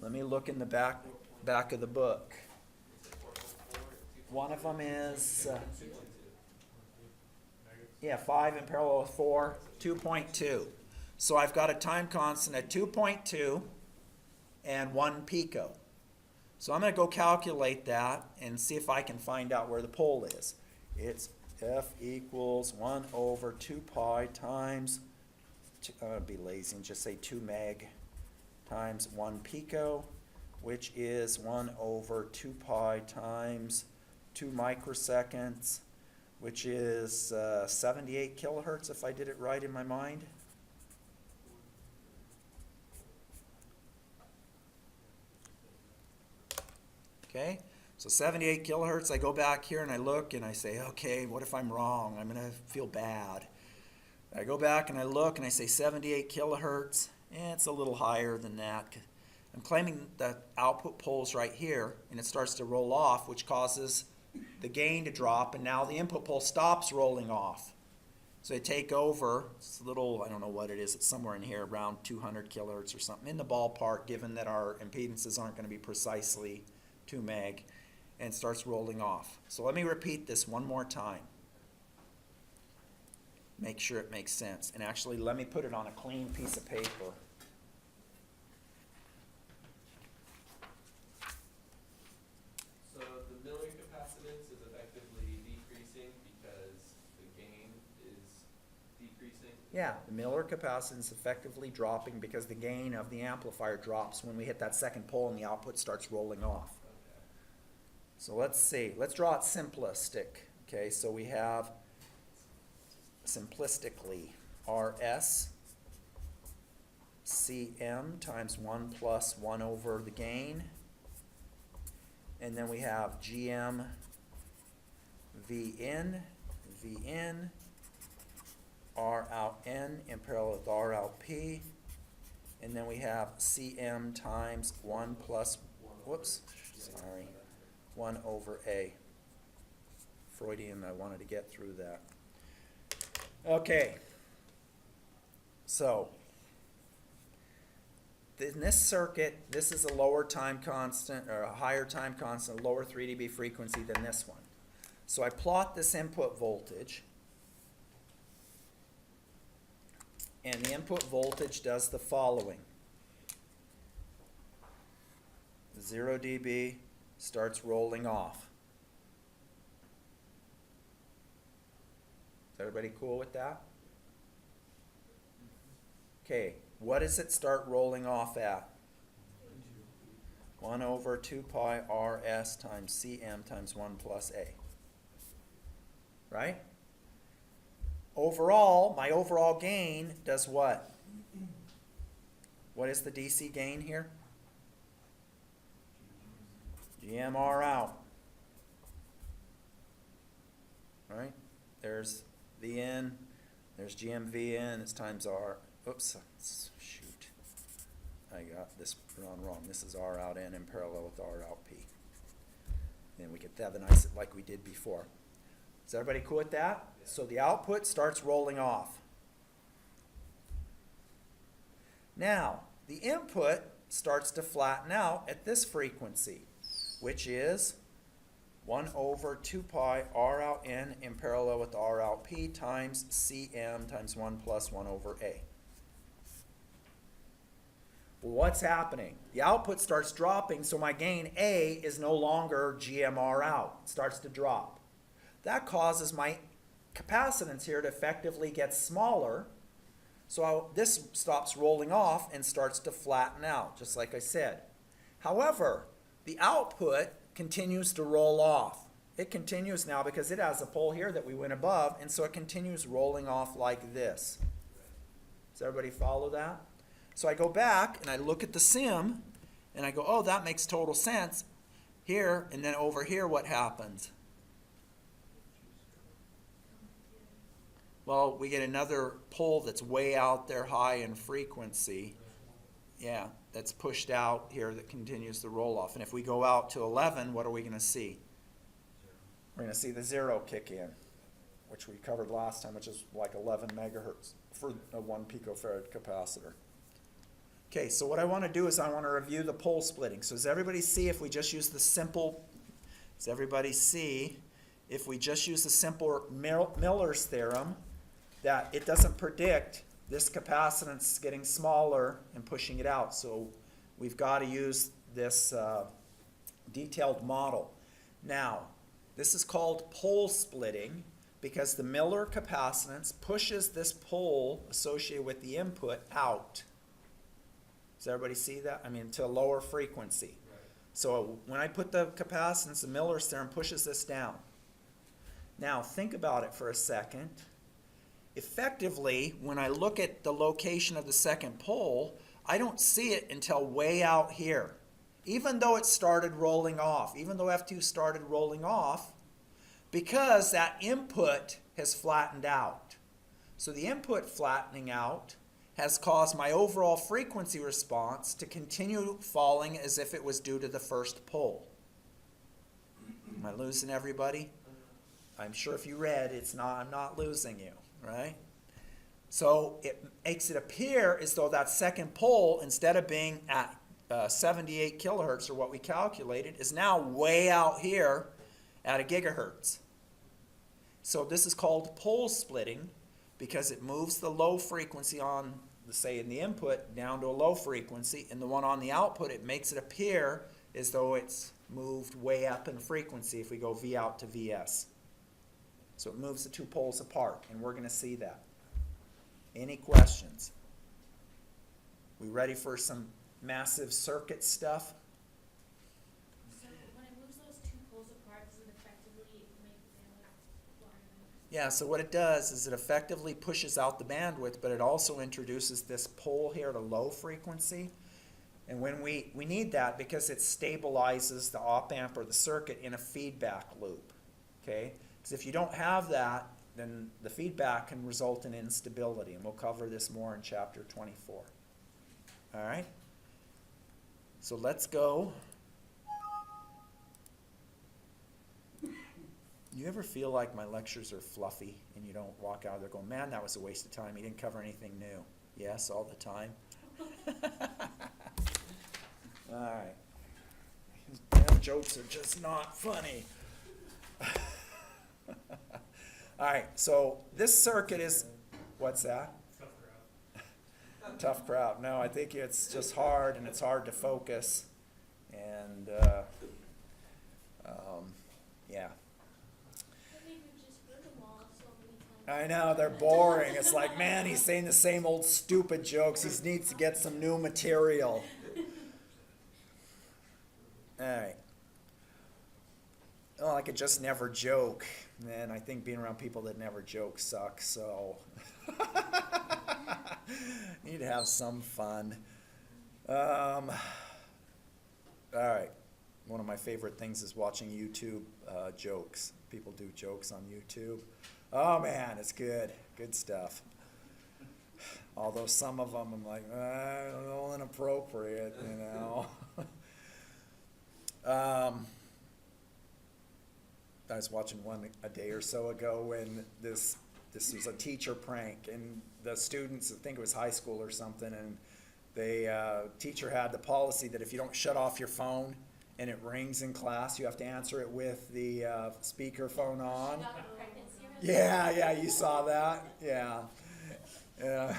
Let me look in the back of the book. One of them is, yeah, 5 in parallel with 4, 2.2. So I've got a time constant at 2.2 and 1 pico. So I'm going to go calculate that and see if I can find out where the pole is. It's F equals 1 over 2 pi times, I'll be lazy and just say 2 meg times 1 pico, which is 1 over 2 pi times 2 microseconds, which is 78 kilohertz if I did it right in my mind. Okay, so 78 kilohertz, I go back here and I look and I say, okay, what if I'm wrong? I'm going to feel bad. I go back and I look and I say 78 kilohertz, it's a little higher than that. I'm claiming the output pole's right here and it starts to roll off, which causes the gain to drop, and now the input pole stops rolling off. So I take over, it's a little, I don't know what it is, it's somewhere in here, around 200 kilohertz or something, in the ballpark, given that our impedances aren't going to be precisely 2 meg, and starts rolling off. So let me repeat this one more time. Make sure it makes sense. And actually, let me put it on a clean piece of paper. So the Miller capacitance is effectively decreasing because the gain is decreasing? Yeah, the Miller capacitance is effectively dropping because the gain of the amplifier drops when we hit that second pole and the output starts rolling off. Okay. So let's see. Let's draw it simplistic. Okay, so we have simplistically RS CM times 1 plus 1 over the gain. And then we have GM VN R out N in parallel with R out P. And then we have CM times 1 plus, whoops, sorry, 1 over A. Freudian, I wanted to get through that. Okay, so in this circuit, this is a lower time constant, or a higher time constant, lower 3 dB frequency than this one. So I plot this input voltage, and the input voltage does the following. 0 dB starts rolling off. Is everybody cool with that? Okay, what does it start rolling off at? 1 over 2 pi RS times CM times 1 plus A. Right? Overall, my overall gain does what? What is the DC gain here? GMR out. Right? There's VN, there's GMVN, it's times R. Oops, shoot. I got this drawn wrong. This is R out N in parallel with R out P. And we could Thevenize it like we did before. Is everybody cool with that? So the output starts rolling off. Now, the input starts to flatten out at this frequency, which is 1 over 2 pi R out N in parallel with R out P times Cm times 1 plus 1 over A. Well, what's happening? The output starts dropping, so my gain A is no longer GMR out. It starts to drop. That causes my capacitance here to effectively get smaller. So this stops rolling off and starts to flatten out, just like I said. However, the output continues to roll off. It continues now because it has a pole here that we went above, and so it continues rolling off like this. Does everybody follow that? So I go back and I look at the sim, and I go, oh, that makes total sense. Here, and then over here, what happens? Well, we get another pole that's way out there high in frequency. Yeah, that's pushed out here that continues the roll off. And if we go out to 11, what are we going to see? We're going to see the 0 kick in, which we covered last time, which is like 11 megahertz for a 1 picofarad capacitor. Okay, so what I want to do is I want to review the pole splitting. So does everybody see if we just use the simple, does everybody see if we just use the simple Miller's theorem, that it doesn't predict this capacitance getting smaller and pushing it out. So we've got to use this detailed model. Now, this is called pole splitting because the Miller capacitance pushes this pole associated with the input out. Does everybody see that? I mean, to a lower frequency. Right. So when I put the capacitance, the Miller's theorem pushes this down. Now, think about it for a second. Effectively, when I look at the location of the second pole, I don't see it until way out here. Even though it started rolling off, even though F2 started rolling off, because that input has flattened out. So the input flattening out has caused my overall frequency response to continue falling as if it was due to the first pole. Am I losing everybody? I'm sure if you read, I'm not losing you, right? So it makes it appear as though that second pole, instead of being at 78 kilohertz, or what we calculated, is now way out here at a gigahertz. So this is called pole splitting because it moves the low frequency on, say, in the input down to a low frequency, and the one on the output, it makes it appear as though it's moved way up in frequency if we go V out to Vs. So it moves the two poles apart, and we're going to see that. Any questions? We ready for some massive circuit stuff? So when it moves those two poles apart, does it effectively make the bandwidth larger? Yeah, so what it does is it effectively pushes out the bandwidth, but it also introduces this pole here at a low frequency. And when we need that because it stabilizes the op amp or the circuit in a feedback loop. Okay? Because if you don't have that, then the feedback can result in instability. And we'll cover this more in chapter 24. All right? So let's go. You ever feel like my lectures are fluffy and you don't walk out of there going, man, that was a waste of time. You didn't cover anything new. Yes, all the time. All right. These damn jokes are just not funny. All right, so this circuit is, what's that? Tough crowd. Tough crowd. No, I think it's just hard, and it's hard to focus. And, yeah. I think we've just heard them all so many I times. know, they're boring. It's like, man, he's saying the same old stupid jokes. He needs to get some new material. All right. Well, I could just never joke. And I think being around people that never joke sucks, so need to have some fun. All right. One of my favorite things is watching YouTube jokes. People do jokes on YouTube. Oh, man, it's good. Good stuff. Although some of them I'm like, a little inappropriate, you know. I was watching one a day or so ago when this was a teacher prank, and the students, I think it was high school or something, and the teacher had the policy that if you don't shut off your phone and it rings in class, you have to answer it with the speaker phone on. Shut up, pregnancy risk. Yeah, you saw that? Yeah. Yeah.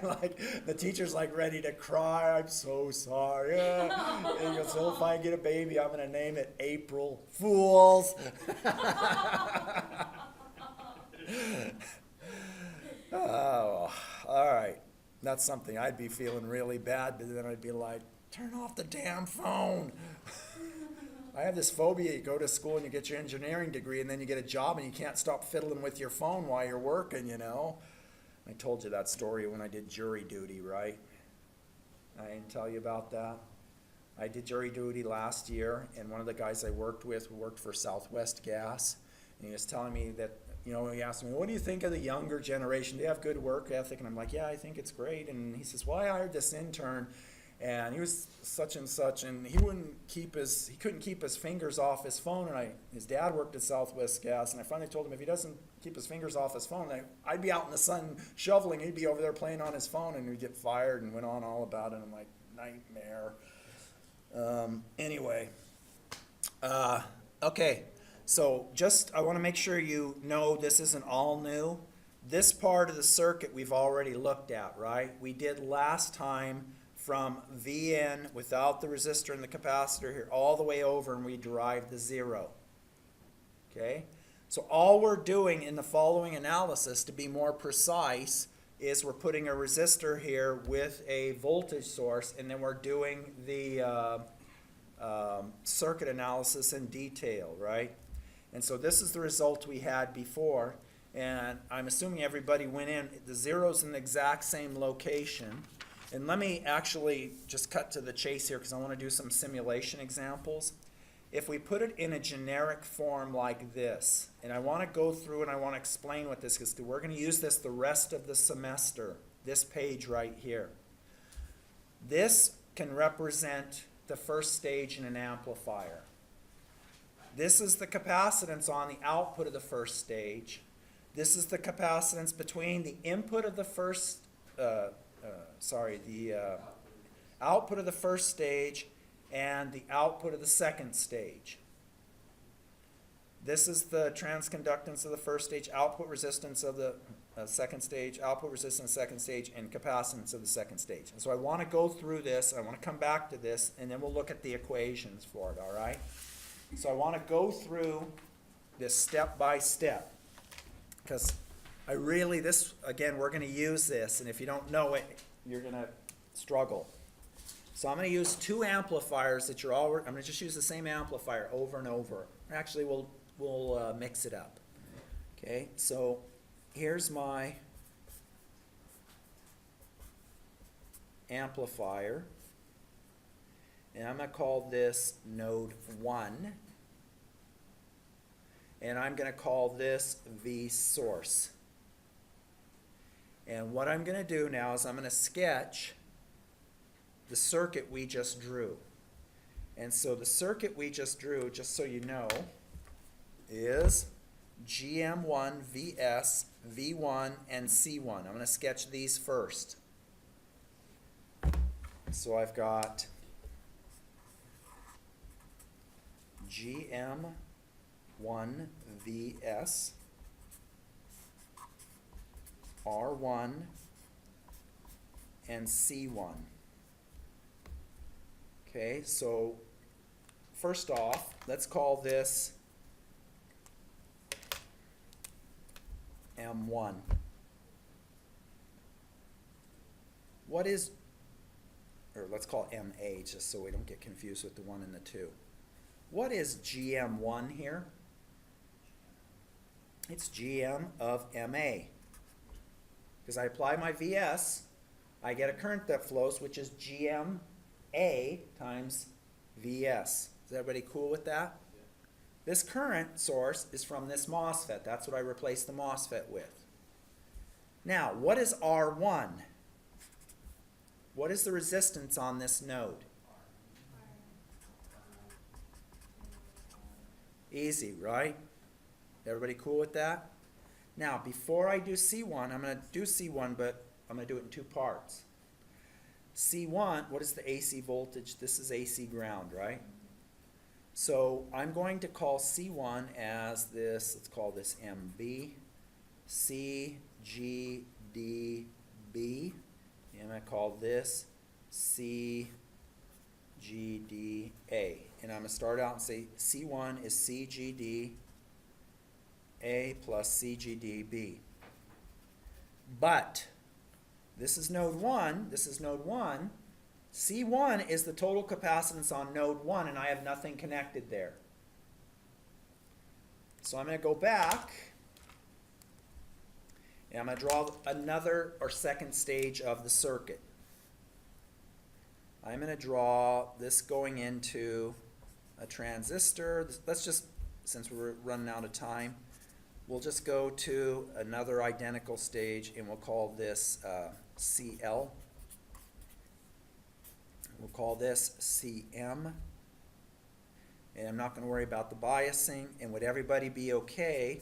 Like, the teacher's like ready to cry. I'm so sorry. Yeah. And he goes, so if I get a baby, I'm going to name it April Fools. Oh, all right. That's something I'd be feeling really bad, but then I'd be like, turn off the damn phone. I have this phobia. You go to school and you get your engineering degree, and then you get a job and you can't stop fiddling with your phone while you're working, you know. I told you that story when I did jury duty, right? I didn't tell you about that. I did jury duty last year, and one of the guys I worked with worked for Southwest Gas, and he was telling me that, you know, he asked me, what do you think of the younger generation? Do they have good work ethic? And I'm like, yeah, I think it's great. And he says, well, I hired this intern, and he was such and such, and he couldn't keep his fingers off his phone, and his dad worked at Southwest Gas, and I finally told him if he doesn't keep his fingers off his phone, I'd be out in the sun shoveling, he'd be over there playing on his phone, and we'd get fired, and went on all about it. I'm like, nightmare. Anyway, okay, so I want to make sure you know this isn't all new. This part of the circuit we've already looked at, right? We did last time from Vn without the resistor and the capacitor here all the way over, and we derived the zero. Okay? So all we're doing in the following analysis, to be more precise, is we're putting a resistor here with a voltage source, and then we're doing the circuit analysis in detail, right? And so this is the result we had before, and I'm assuming everybody went in. The zero's in the exact same location. And let me actually just cut to the chase here, because I want to do some simulation examples. If we put it in a generic form like this, and I want to go through and I want to explain what this is, because we're going to use this the rest of the semester, this page right here. This can represent the first stage in an amplifier. This is the capacitance on the output of the first stage. This is the capacitance between the input of the first, output of the first stage and the output of the second stage. This is the transconductance of the first stage, output resistance of the second stage, output resistance second stage, and capacitance of the second stage. And so I want to go through this, I want to come back to this, and then we'll look at the equations for it, all right? So I want to go through this step by step, because again, we're going to use this, and if you don't know it, you're going to struggle. So I'm going to use two amplifiers that I'm going to just use the same amplifier over and over. Actually, we'll mix it up. Okay, so here's my amplifier, and I'm going to call this node 1, and I'm going to call this V source. And what I'm going to do now is I'm going to sketch the circuit we just drew. And so the circuit we just drew, just so you know, is GM1, VS, V1, and C1. I'm going to sketch these first. So I've got GM1, VS, R1, and C1. Okay, so first off, let's call this M1. Let's call it MA, just so we don't get confused with the 1 and the 2. What is GM1 here? It's GM of MA. Because I apply my VS, I get a current that flows, which is GMA times VS. Is everybody cool with that? Yeah. This current source is from this Mosfet. That's what I replaced the Mosfet with. Now, what is R1? What is the resistance on this node? Easy, right? Everybody cool with that? Now, before I do C1, I'm going to do C1, but I'm going to do it in two parts. C1, what is the AC voltage? This is AC ground, right? So I'm going to call C1 as this, let's call this MB, CGDB, and I'm going to call this CGDA. And I'm going to start out and say C1 is CGDA plus CGDB. But this is node 1, this is node 1. C1 is the total capacitance on node 1, and I have nothing connected there. So I'm going to go back, and I'm going to draw another or second stage of the circuit. I'm going to draw this going into a transistor. Let's just, since we're running out of time, we'll just go to another identical stage, and we'll call this CL. We'll call this CM. And I'm not going to worry about the biasing. And would everybody be okay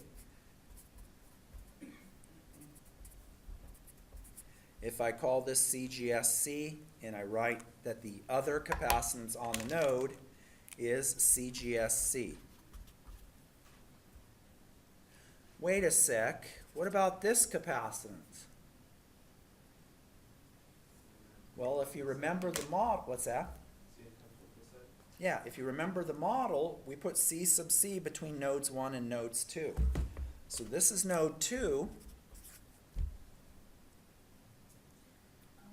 if I call this CGSC and I write that the other capacitance on the node is CGSC? Wait a sec. What about this capacitance? Well, if you remember the model, what's that? Yeah, if you remember the model, we put C sub C between nodes 1 and nodes 2. So this is node 2,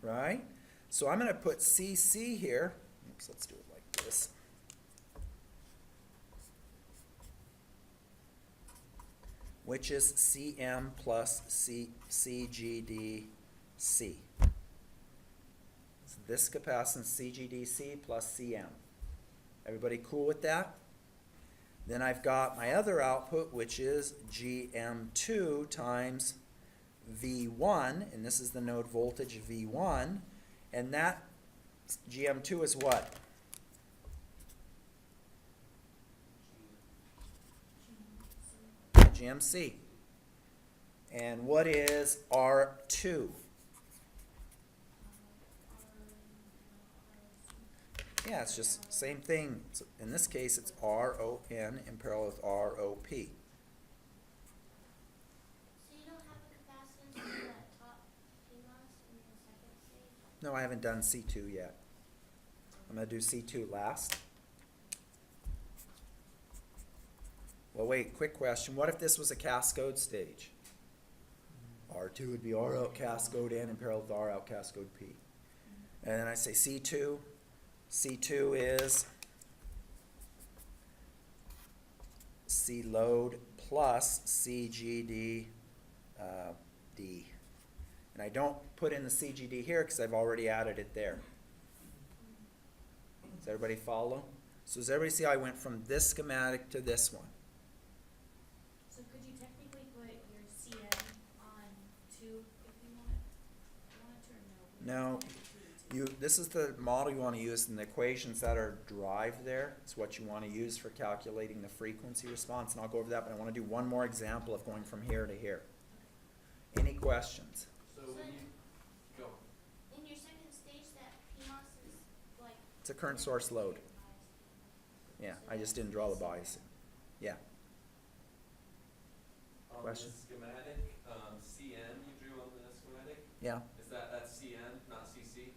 right? So I'm going to put CC here. Oops, let's do it like this. Which is CM plus CGDC. So this capacitance CGDC plus CM. Everybody cool with that? Then I've got my other output, which is GM2 times V1, and this is the node voltage V1, and that GM2 is what? GMC. And what is R2? Yeah, it's just same thing. So in this case, it's RON in parallel with ROP. So you don't have a capacitance in that top PMOS in the second stage? No, I haven't done C2 yet. I'm going to do C2 last. Well, wait, quick question. What if this was a cascode stage? R2 would be R out cascode N in parallel with R out cascode P. And then I say C2. C2 is C load plus CGD D. And I don't put in the CGD here because I've already added it there. Does everybody follow? So does everybody see how I went from this schematic to this one? So could you technically put your CM on 2 if you want it or no? No. This is the model you want to use, and the equations that are derived there is what you want to use for calculating the frequency response, and I'll go over that, but I want to do one more example of going from here to here. Any questions? So when you go, In your second stage, that PMOS is like. It's a current source load. Yeah, I just didn't draw the bias in. Yeah. on Question? the schematic, CN you drew on the schematic, Yeah. is that's CN, not CC?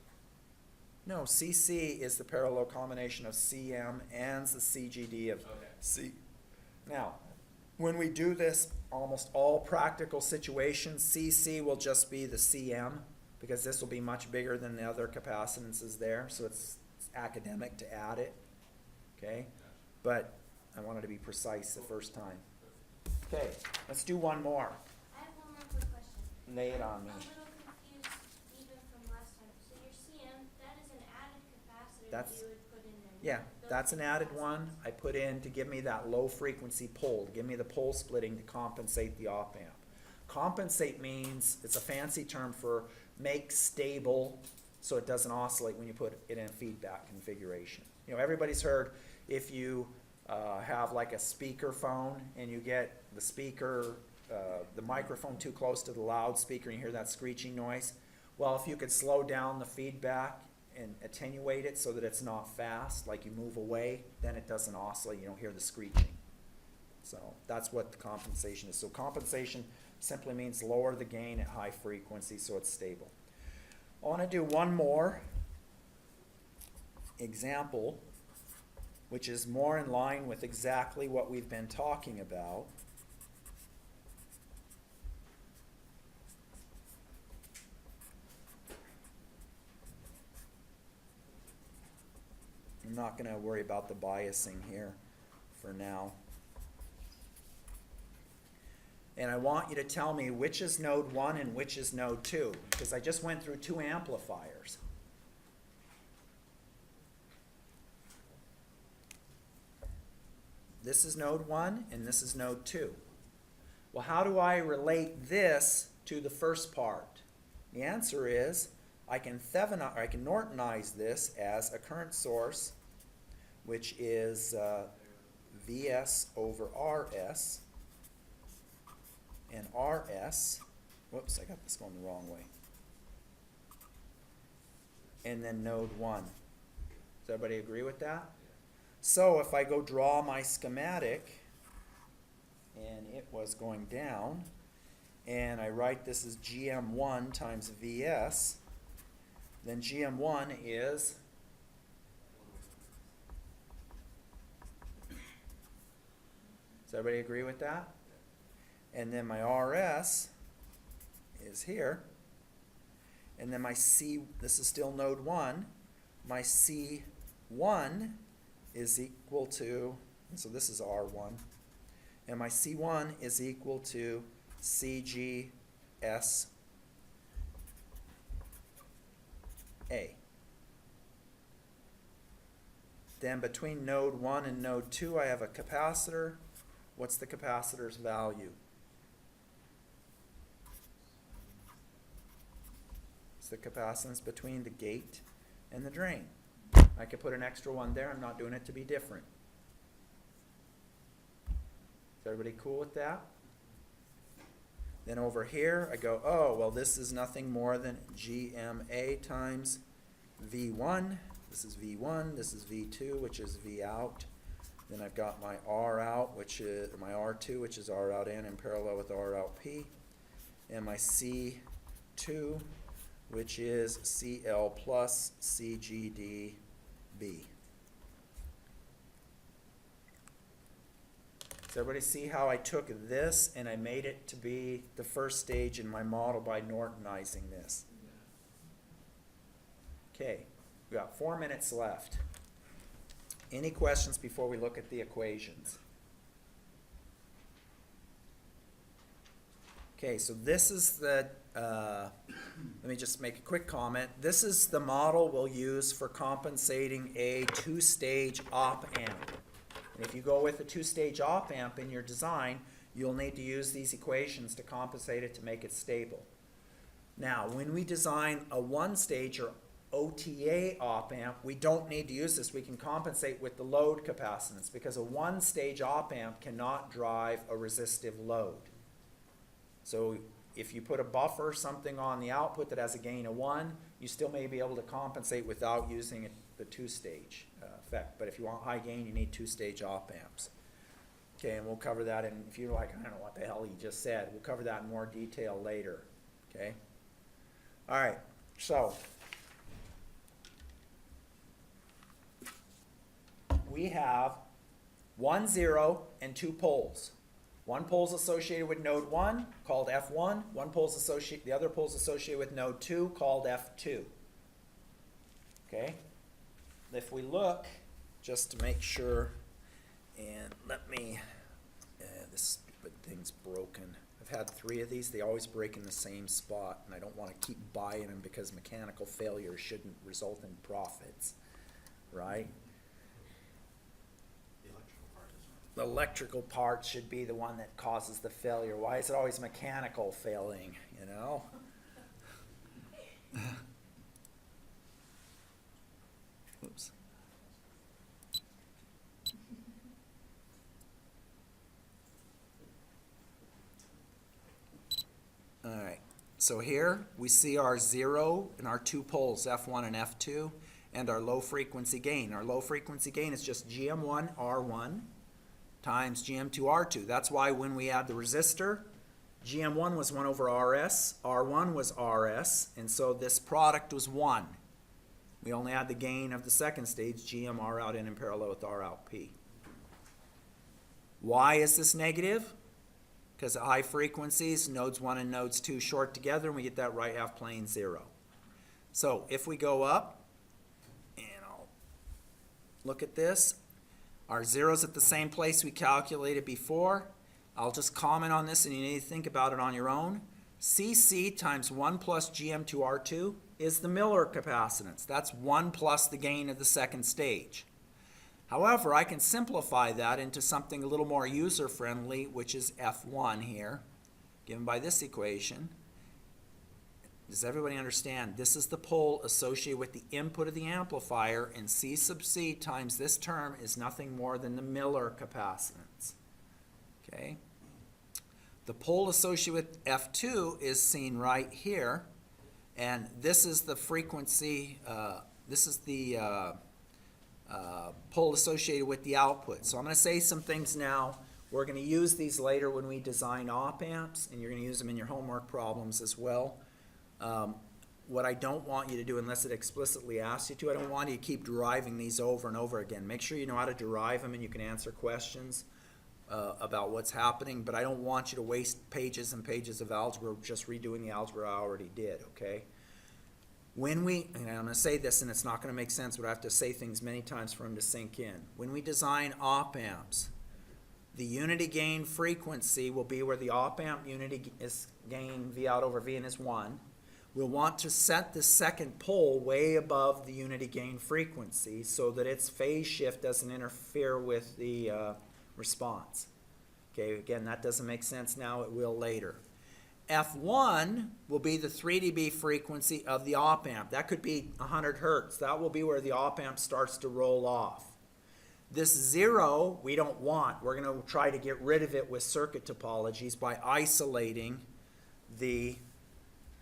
No, CC is the parallel combination of CM and the CGD of Okay. C. Now, when we do this, almost all practical situations, CC will just be the CM, because this will be much bigger than the other capacitances there, so it's academic to add it, okay? But I wanted to be precise the first time. Okay, let's do one more. I have one more quick question. Lay it on me. I'm a little confused even from last time. So your CM, that is an added capacitor that That's- you would put in there. Yeah, Built that's an in added capacitance. one I put in to give me that low frequency pole, to give me the pole splitting to compensate the op amp. Compensate means, it's a fancy term for make stable so it doesn't oscillate when you put it in a feedback configuration. You know, everybody's heard if you have like a speaker phone and you get the speaker, the microphone too close to the loudspeaker and you hear that screeching noise. Well, if you could slow down the feedback and attenuate it so that it's not fast, like you move away, then it doesn't oscillate, you don't hear the screeching. So that's what the compensation is. So compensation simply means lower the gain at high frequency so it's stable. I want to do one more example, which is more in line with exactly what we've been talking about. I'm not going to worry about the biasing here for now. And I want you to tell me which is node 1 and which is node 2, because I just went through 2 amplifiers. This is node 1 and this is node 2. Well, how do I relate this to the first part? The answer is I can Nortonize this as a current source, which is Vs over Rs, and Rs, whoops, I got this going the wrong way, and then node 1. Does everybody agree with that? So if I go draw my schematic, and it was going down, and I write this as GM1 times Vs, then GM1 is does everybody agree with that? And then my RS is here. And then my C, this is still node 1. My C1 is equal to, and so this is R1. And my C1 is equal to ecg620. Then between node 1 and node 2, I have a capacitor. What's the capacitor's value? It's the capacitance between the gate and the drain. I could put an extra one there. I'm not doing it to be different. Is everybody cool with that? Then over here, I go, oh, well, this is nothing more than GMA times V1. This is V1. This is V2, which is V out. Then I've got my R out, which is my R2, which is R out in parallel with R out P. And my C2, which is CL plus CGD B. Does everybody see how I took this and I made it to be the first stage in my model by Nortonizing this? Okay, we got 4 minutes left. Any questions before we look at the equations? Okay, so this is the, let me just make a quick comment. This is the model we'll use for compensating a 2-stage op amp. And if you go with a 2-stage op amp in your design, you'll need to use these equations to compensate it to make it stable. Now, when we design a 1-stage or OTA op amp, we don't need to use this. We can compensate with the load capacitance because a 1-stage op amp cannot drive a resistive load. So if you put a buffer or something on the output that has a gain of 1, you still may be able to compensate without using the 2-stage effect. But if you want high gain, you need 2-stage op amps. Okay, and we'll cover that, and if you're like, I don't know what the hell he just said, we'll cover that in more detail later. Okay? All right, so we have 1, 0, and 2 poles. One pole is associated with node 1, called F1. The other pole is associated with node 2, called F2. Okay? If we look, just to make sure, and let me, this stupid thing's broken. I've had 3 of these. They always break in the same spot, and I don't want to keep buying them because mechanical failure shouldn't result in profits, right? The electrical part should be the one that causes the failure. Why is it always mechanical failing, you know? So here we see our 0 and our two poles, F1 and F2, and our low frequency gain. Our low frequency gain is just GM1 R1 times GM2 R2. That's why when we add the resistor, GM1 was 1 over RS, R1 was RS, and so this product was 1. We only had the gain of the second stage, GM R out in parallel with R out P. Why is this negative? Because at high frequencies, nodes 1 and nodes 2 short together, and we get that right half plane 0. So if we go up, and I'll look at this, our zero's at the same place we calculated before. I'll just comment on this, and you need to think about it on your own. CC times 1 plus GM2R2 is the Miller capacitance. That's 1 plus the gain of the second stage. However, I can simplify that into something a little more user-friendly, which is F1 here, given by this equation. Does everybody understand? This is the pole associated with the input of the amplifier, and C sub C times this term is nothing more than the Miller capacitance. Okay? The pole associated with F2 is seen right here, and this is the frequency, this is the pole associated with the output. So I'm going to say some things now. We're going to use these later when we design op amps, and you're going to use them in your homework problems as well. What I don't want you to do, unless it explicitly asks you to, I don't want you to keep deriving these over and over again. Make sure you know how to derive them and you can answer questions about what's happening, but I don't want you to waste pages and pages of algebra just redoing the algebra I already did, okay? When we, and I'm going to say this and it's not going to make sense, but I have to say things many times for them to sink in. When we design op amps, the unity gain frequency will be where the op amp unity is gain V out over V in is 1. We'll want to set the second pole way above the unity gain frequency so that its phase shift doesn't interfere with the response. Okay, again, that doesn't make sense now, it will later. F1 will be the 3 dB frequency of the op amp. That could be 100 hertz. That will be where the op amp starts to roll off. This 0 we don't want. We're going to try to get rid of it with circuit topologies by isolating the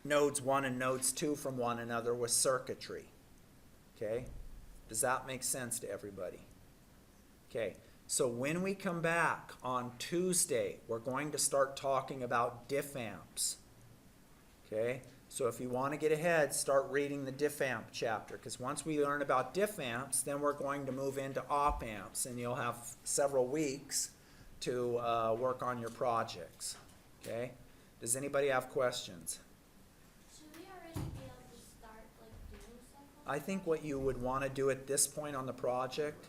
nodes 1 and nodes 2 from one another with circuitry. Okay? Does that make sense to everybody? Okay. So when we come back on Tuesday, we're going to start talking about diff amps. Okay? So if you want to get ahead, start reading the diff amp chapter, because once we learn about diff amps, then we're going to move into op amps, and you'll have several weeks to work on your projects. Okay? Does anybody have questions? Should we already be able to start like doing stuff on I think what you would want to do at this point on the project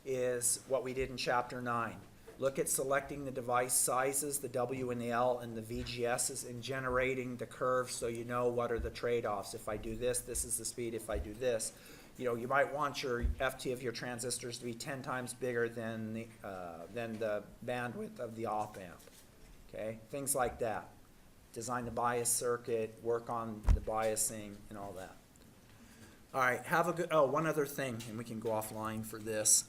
is what we did in Chapter 9. Look at selecting the device sizes, the W and the L, and the VGSs, and generating the curves so you know what are the trade-offs. If I do this, this is the speed. If I do this, you know, you might want your FT of your transistors to be 10 times bigger than the bandwidth of the op amp. Okay, things like that. Design the bias circuit, work on the biasing, and all that. All right, have a good, oh, one other thing, and we can go offline for this.